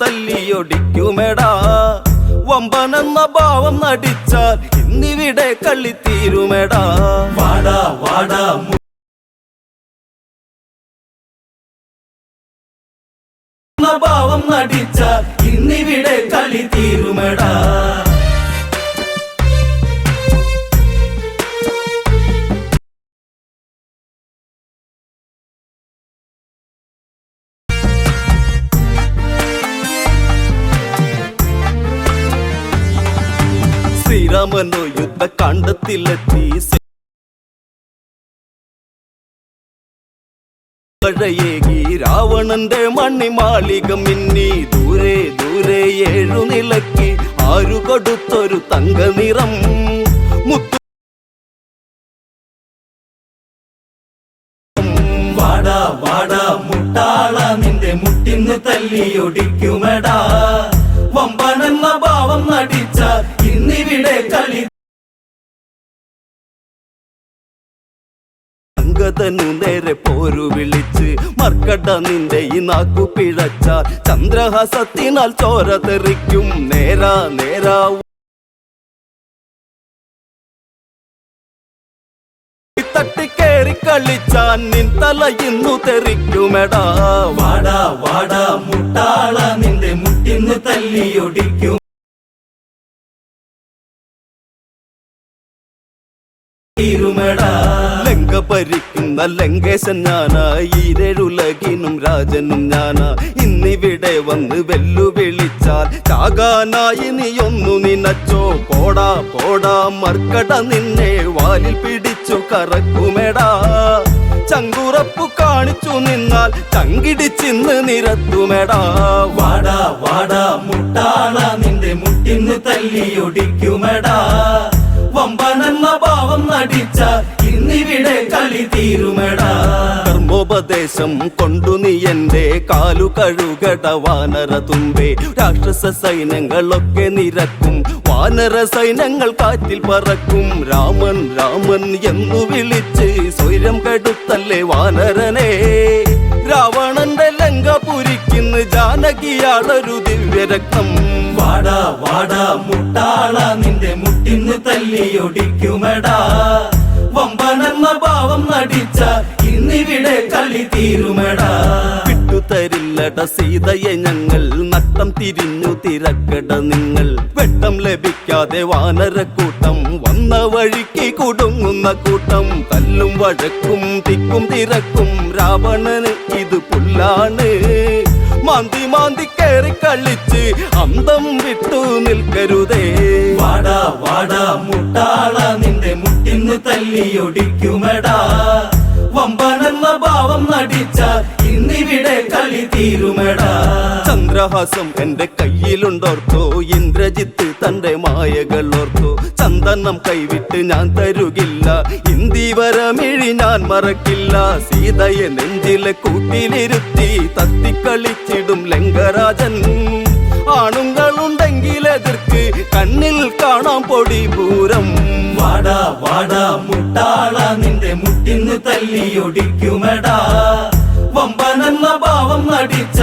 തല്ലിയൊടിക്കുമെടാ വമ്പനെന്ന ഭാവം നടിച്ചാൽ ഇന്നിവിടെ കള്ളിത്തീരുമെടാ വാടാ വാടാ ഭാവം നടിച്ചാൽ ഇന്നിവിടെ കളി തീരുമെടാ ശ്രീരാമനോ യുദ്ധകാണ്ഡത്തിലെത്തി ഴയേകി രാവണന്റെ മണിമാളിക മിന്നി ദൂരെ ദൂരെ 7 നിലയ്ക്ക് ആരു കൊടുത്തൊരു തങ്ക നിറം മുത്തു വാടാ വാടാ മുട്ടാള നിന്റെ മുട്ടിന്ന് തല്ലിയൊടിക്കുമെടാ വമ്പനെന്ന ഭാവം നടിച്ച ഇന്നിവിടെ കളി അങ്കദനു നേരെ പോരു വിളിച്ച് മർക്കട നിന്റെ ഈ നാക്കു പിഴച്ചാൽ ചന്ദ്രഹാസത്തിനാൽ ചോര തെറിക്കും നേരാ നേരാ തട്ടിക്കേറി കളിച്ചാൻ നിൻ തല ഇന്നു തെറിക്കുമെടാ വാടാ വാടാ മുട്ടാള നിന്റെ മുട്ടിന്ന് തല്ലിയൊടിക്കും ലങ്ക ഭരിക്കുന്ന ലങ്കേശൻ ഞാനാ ഈരഴുലകിനും രാജനും ഞാനാ ഇന്നിവിടെ വന്ന് വെല്ലുവിളിച്ചാൽ ചാകാനായി നീയൊന്നു നിനച്ചോ പോടാ പോടാ മർക്കട നിന്നെ വാലിൽ പിടിച്ചു കറക്കുമെടാ ചങ്കുറപ്പു കാണിച്ചു നിന്നാൽ ചങ്കിടിച്ചിന്ന് നിരത്തുമെടാ വാടാ വാടാ മുട്ടാള നിന്റെ മുട്ടിന്ന് തല്ലിയൊടിക്കുമെടാ വമ്പനെന്ന ഭാവം നടിച്ച ഇന്നിവിടെ കളി തീരുമെടാ കർമ്മോപദേശം കൊണ്ടു നീ എന്റെ കാലു കഴുകട വാനര തുമ്പേ രാക്ഷസ സൈന്യങ്ങളൊക്കെ നിരക്കും വാനര സൈന്യങ്ങൾ കാറ്റിൽ പറക്കും രാമൻ രാമൻ എന്നു വിളിച്ച് സ്വൈരം കെടുത്തല്ലേ വാനരനെ രാവണന്റെ ലങ്ക പുരിക്കുന്നു ജാനകിയാളൊരു ദിവ്യരക്തം വാടാ വാടാ മുട്ടാള നിന്റെ മുട്ടിന്ന് തല്ലിയൊടിക്കുമെടാ വമ്പനെന്ന ഭാവം നടിച്ച ഇന്നിവിടെ കളി തീരുമെടാ തരില്ലട സീതയെ ഞങ്ങൾ നട്ടം തിരിഞ്ഞു തിരക്കട നിങ്ങൾ വെട്ടം ലഭിക്കാതെ വാനരക്കൂട്ടം വന്ന വഴിക്ക് കുടുങ്ങുന്ന കൂട്ടം തല്ലും വഴക്കും തിക്കും തിരക്കും രാവണന് ഇത് പുല്ലാണ് മാന്തി മാന്തി കയറി കളിച്ച് അന്തം വിട്ടു നിൽക്കരുതേ വാടാ വാടാ മുട്ടാള നിന്റെ മുട്ടിന്ന് തല്ലിയൊടിക്കുമെടാ വമ്പനെന്ന ഭാവം നടിച്ച ഇന്നിവിടെ കളി തീരുമെടാ ചന്ദ്രഹാസം എന്റെ കയ്യിലുണ്ടോർത്തോ ഇന്ദ്രജിത്ത് തന്റെ മായകൾ ഓർത്തോ ചന്ദനം കൈവിട്ട് ഞാൻ തരുകില്ല ഇന്ദീവരമിഴി ഞാൻ മറക്കില്ല സീതയെ നെഞ്ചിലെ കൂട്ടിലിരുത്തി തത്തിക്കളിച്ചിടും ലങ്കരാജൻ ആണുങ്ങളുണ്ടെങ്കിൽ എതിർക്ക് കണ്ണിൽ കാണാം പൊടി പൂരം വാടാ വാടാ മുട്ടാള നിന്റെ മുട്ടിന്ന് തല്ലിയൊടിക്കുമെടാ വമ്പനെന്ന ഭാവം നടിച്ച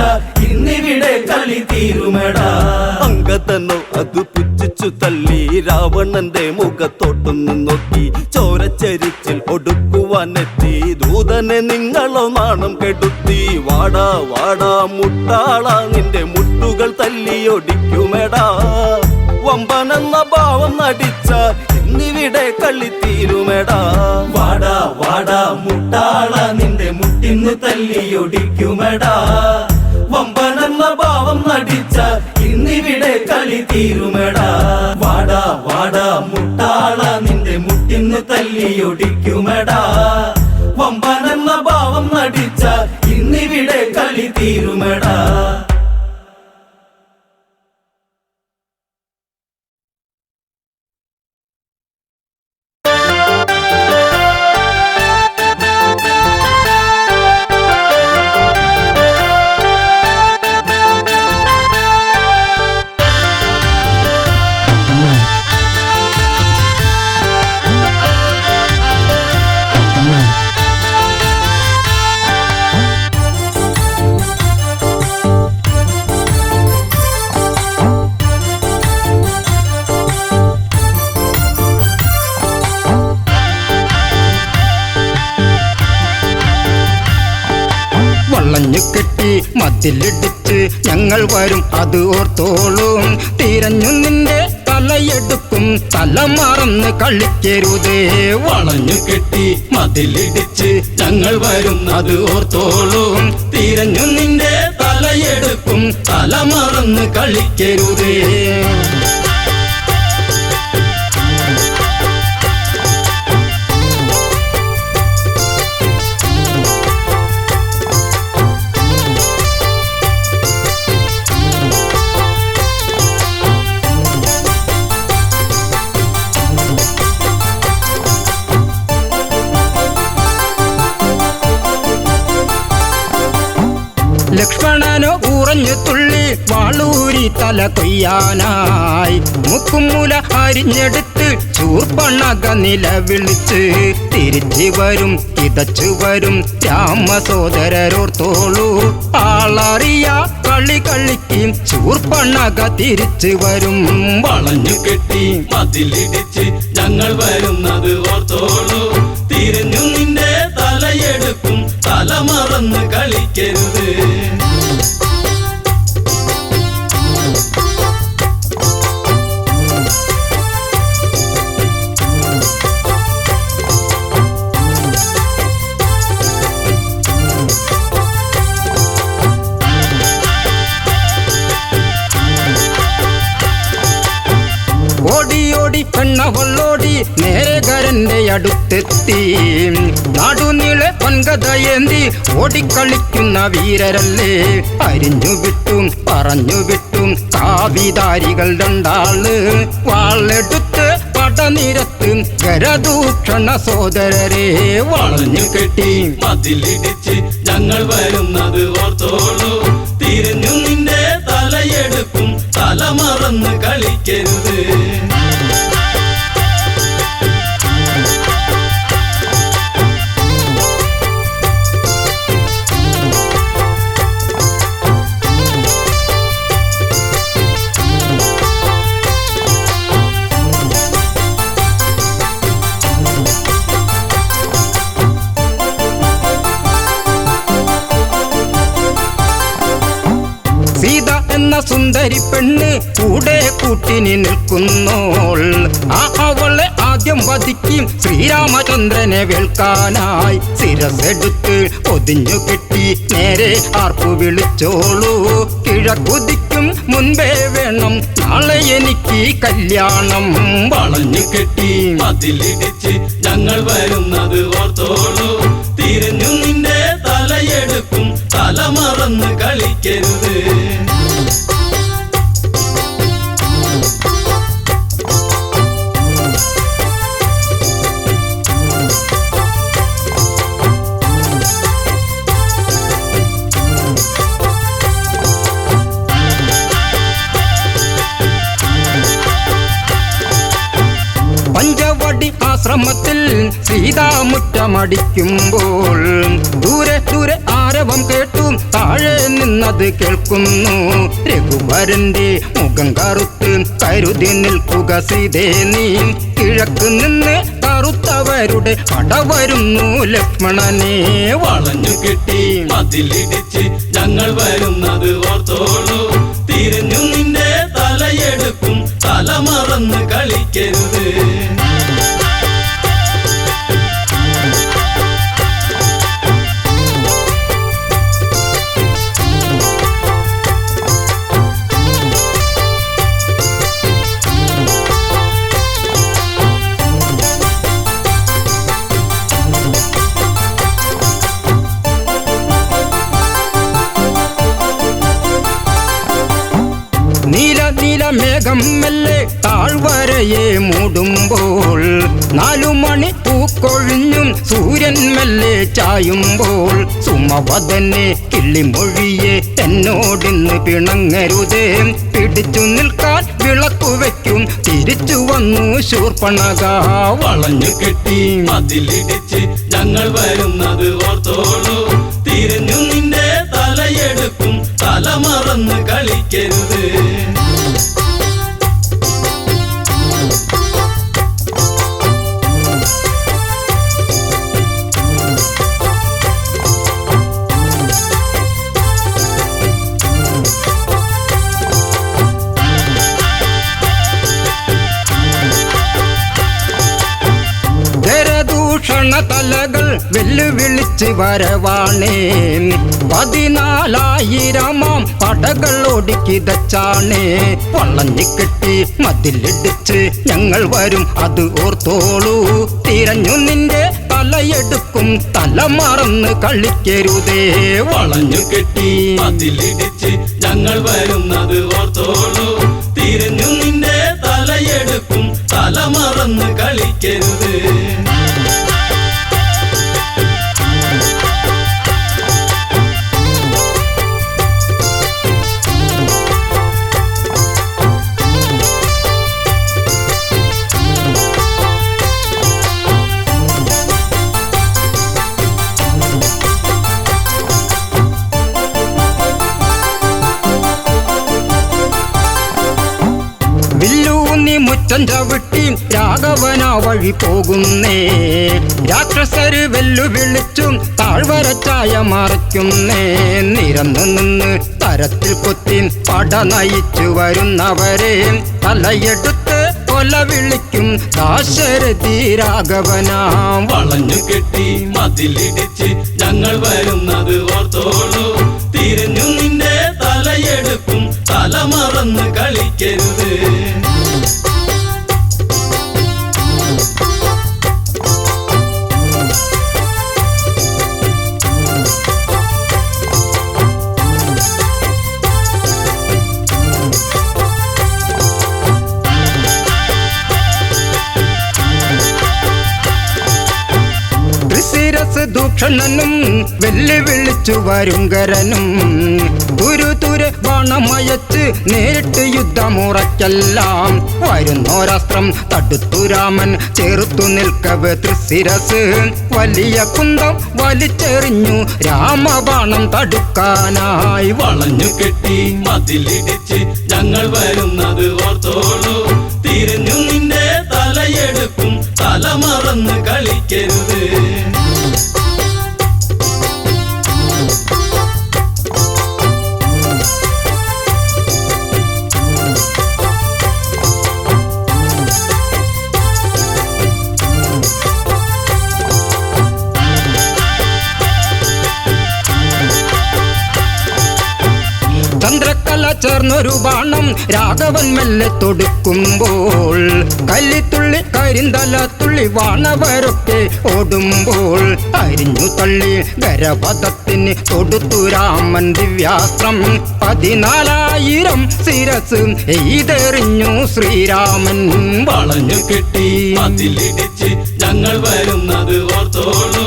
ഇന്നിവിടെ കളി തീരുമെടാ അങ്കതനോ അത് പുച്ഛിച്ചു തള്ളി രാവണന്റെ മുഖത്തോട്ടൊന്നു നോക്കി ചോരച്ചരിച്ചിൽ ഒടുക്കുവാനെത്തി ദൂതനെ നിങ്ങളോ നാണം കെടുത്തി വാടാ വാടാ മുട്ടാള നിന്റെ മുട്ടുകൾ തല്ലിയൊടിക്കുമെടാ വമ്പനെന്ന ഭാവം നടിച്ച ഇന്നിവിടെ കളി തീരുമെടാ വാടാ വാടാ മുട്ടാള നിന്റെ മുട്ടിന്ന് തല്ലിയൊടിക്കുമെടാ വമ്പനെന്ന ഭാവം നടിച്ച ഇന്നിവിടെ കളി തീരുമെടാ വാടാ വാടാ മുട്ടാള നിന്റെ മുട്ടിന്ന് തല്ലിയൊടിക്കുമെടാ വമ്പനെന്ന ഭാവം നടിച്ച ഇന്നിവിടെ കളി തീരുമെടാ കെട്ടി മതിലിടിച്ച് ഞങ്ങൾ വരും അത് ഓർത്തോളും തിരഞ്ഞു നിന്റെ തലയെടുക്കും തല മറന്ന് കളിക്കരുതേ വളഞ്ഞു കെട്ടി മതിലിടിച്ച് ഞങ്ങൾ വരും അത് ഓർത്തോളും തിരഞ്ഞു നിന്റെ തലയെടുക്കും തല മറന്ന് കളിക്കരുതേ ലക്ഷ്മണനോ ഉറഞ്ഞു തുള്ളി വാളൂരി തല കൊയ്യാനായി മുക്കുമുല അരിഞ്ഞെടുത്ത് ചൂർപ്പണക നിലവിളിച്ച് തിരിച്ചു വരും കിതച്ചു വരും രാമസോദരരോർത്തോളൂ ആളറിയ കളി കളിക്കും ചൂർപ്പണക തിരിച്ചു വരും വളഞ്ഞു കെട്ടി മതിലിടിച്ച് ഞങ്ങൾ വരുന്നത് ഓർത്തോളൂ തിരിഞ്ഞു നിന്റെ തലയെടുക്കും തല മറന്ന് കളിക്കരുത് ഓടിയോടി പെണ്ണവളോടി നേരകരന്റെ അടുത്തെത്തി നാടുനീളെ പൊൻകഥയേന്തി ഓടിക്കളിക്കുന്ന വീരരല്ലേ അരിഞ്ഞു വിട്ടും പറഞ്ഞു വിട്ടും കാവിധാരികൾ രണ്ടാള് വാളെടുത്ത് പടനിരത്ത് ഗരദൂഷണ സോദരരെ വളഞ്ഞു കെട്ടി മതിലിടിച്ച് ഞങ്ങൾ വരുന്നത് ഓർത്തോളൂ തിരിഞ്ഞു നിന്റെ തലയെടുക്കും തല മറന്ന് കളിക്കരുത് സുന്ദരി പെണ്ണ് കൂടെ കൂട്ടിനി നിൽക്കുന്നോൾ അവളെ ആദ്യം വധിക്കും ശ്രീരാമചന്ദ്രനെ വേൽക്കാനായി ശിരസെടുത്ത് പൊതിഞ്ഞു കെട്ടി നേരെ ആർപ്പു വിളിച്ചോളൂ കിഴക്കുതിക്കും മുൻപേ വേണം നാളെ എനിക്ക് കല്യാണം വളഞ്ഞു കെട്ടി മതിലിടിച്ച് ഞങ്ങൾ വരുന്നത് ഓർത്തോളൂ തിരിഞ്ഞു നിന്റെ തലയെടുക്കും തല മറന്ന് കളിക്കരുത് പഞ്ചവടി ആശ്രമത്തിൽ സീതാമുറ്റമടിക്കുമ്പോൾ ദൂരെ ദൂരെ ആരവം കേട്ടു താഴെ നിന്നത് കേൾക്കുന്നു രഘുവരന്റെ മുഖം കറുത്ത് കരുതി നിൽക്കുക സീതേ നീ കിഴക്ക് നിന്ന് കറുത്തവരുടെ പട വരുന്നു ലക്ഷ്മണനെ വളഞ്ഞു കെട്ടി മതിലിടിച്ച് ഞങ്ങൾ വരുന്നത് ഓർത്തോളൂ തിരിഞ്ഞു നിന്റെ തലയെടുക്കും തല മറന്ന് കളിക്കരുത് നീല നീല മേഘം മെല്ലെ താഴ്വരയെ മൂടുമ്പോൾ 4 മണി പൂക്കൊഴിഞ്ഞും സൂര്യൻ മെല്ലെ ചായുമ്പോൾ സുമവദനെ കിള്ളിമൊഴിയെ എന്നോടിന്ന് പിണങ്ങരുതേ പിടിച്ചു നിൽക്കാൻ വിളക്കു വയ്ക്കും തിരിച്ചു വന്നു ശൂർപ്പണഖ വളഞ്ഞു കെട്ടി മതിലിടിച്ച് ഞങ്ങൾ വരുന്നത് ഓർത്തോളൂ തിരിഞ്ഞു നിന്റെ തലയെടുക്കും തല മറന്ന് കളിക്കരുത് തലകൾ വെല്ലുവിളിച്ച് വരവാണേ 14,000 പടകൾ ഒടുക്കിതച്ചാണേ വളഞ്ഞു കെട്ടി മതിലിടിച്ച് ഞങ്ങൾ വരും അത് ഓർത്തോളൂ തിരഞ്ഞു നിന്റെ തലയെടുക്കും തല മറന്ന് കളിക്കരുതേ വളഞ്ഞു കെട്ടി മതിലിടിച്ച് ഞങ്ങൾ വരുന്നത് ഓർത്തോളൂ തിരിഞ്ഞു നിന്റെ തലയെടുക്കും തല മറന്ന് കളിക്കരുത് മുറ്റം ചവിട്ടി രാഘവന വഴി പോകുന്നേ രാക്ഷസര് വെല്ലുവിളിച്ചും താഴ്വരച്ചായ മറയ്ക്കുന്നേ നിരന്നു നിന്ന് തരത്തിൽ കൊത്തി പട നയിച്ചു വരുന്നവരെ തലയെടുത്ത് കൊല വിളിക്കും ദാശരഥി രാഘവനാം വളഞ്ഞു കെട്ടി മതിലിടിച്ച് ഞങ്ങൾ വരുന്നത് ഓർത്തോളൂ തിരിഞ്ഞു നിന്റെ തലയെടുക്കും തല മറന്ന് കളിക്കരുത് ദൂഷണനും വെല്ലുവിളിച്ചു വരുങ്കരനും തുരുതുരെ ബാണമയച്ച് നേരിട്ട് യുദ്ധമുറയ്ക്കെല്ലാം വരുന്നോരാസ്ത്രം തടുത്തു രാമൻ ചേർത്തു നിൽക്കവേ തൃശിരസ് വലിയ കുന്തം വലിച്ചെറിഞ്ഞു രാമബാണം തടുക്കാനായി വളഞ്ഞു കെട്ടി മതിലിടിച്ച് ഞങ്ങൾ വരുന്നത് ഓർത്തോളൂ തിരിഞ്ഞു നിന്റെ തലയെടുക്കും തല മറന്ന് കളിക്കരുത് ചേർന്നൊരു ബാണം രാഘവൻ മെല്ലെ തൊടുക്കുമ്പോൾ കല്ലിത്തുള്ളി കരിന്തല തുള്ളി വാണവരൊക്കെ ഓടുമ്പോൾ അരിഞ്ഞു തള്ളി ഗരപഥത്തിന് തൊടുത്തു രാമൻ ദിവ്യാസ്ത്രം 14,000 ശിരസ് എയ്തെറിഞ്ഞു ശ്രീരാമൻ. വളഞ്ഞു കെട്ടി മതിലിടിച്ച് ഞങ്ങൾ വരുന്നത് ഓർത്തോളൂ.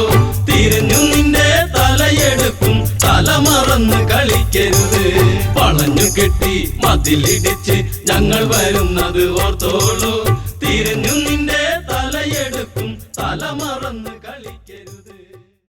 തിരിഞ്ഞു നിന്റെ തലയെടുക്കും, തല മറന്ന് കളിക്കരുത്. വളഞ്ഞു കെട്ടി മതിലിടിച്ച് ഞങ്ങൾ വരുന്നത് ഓർത്തോളൂ.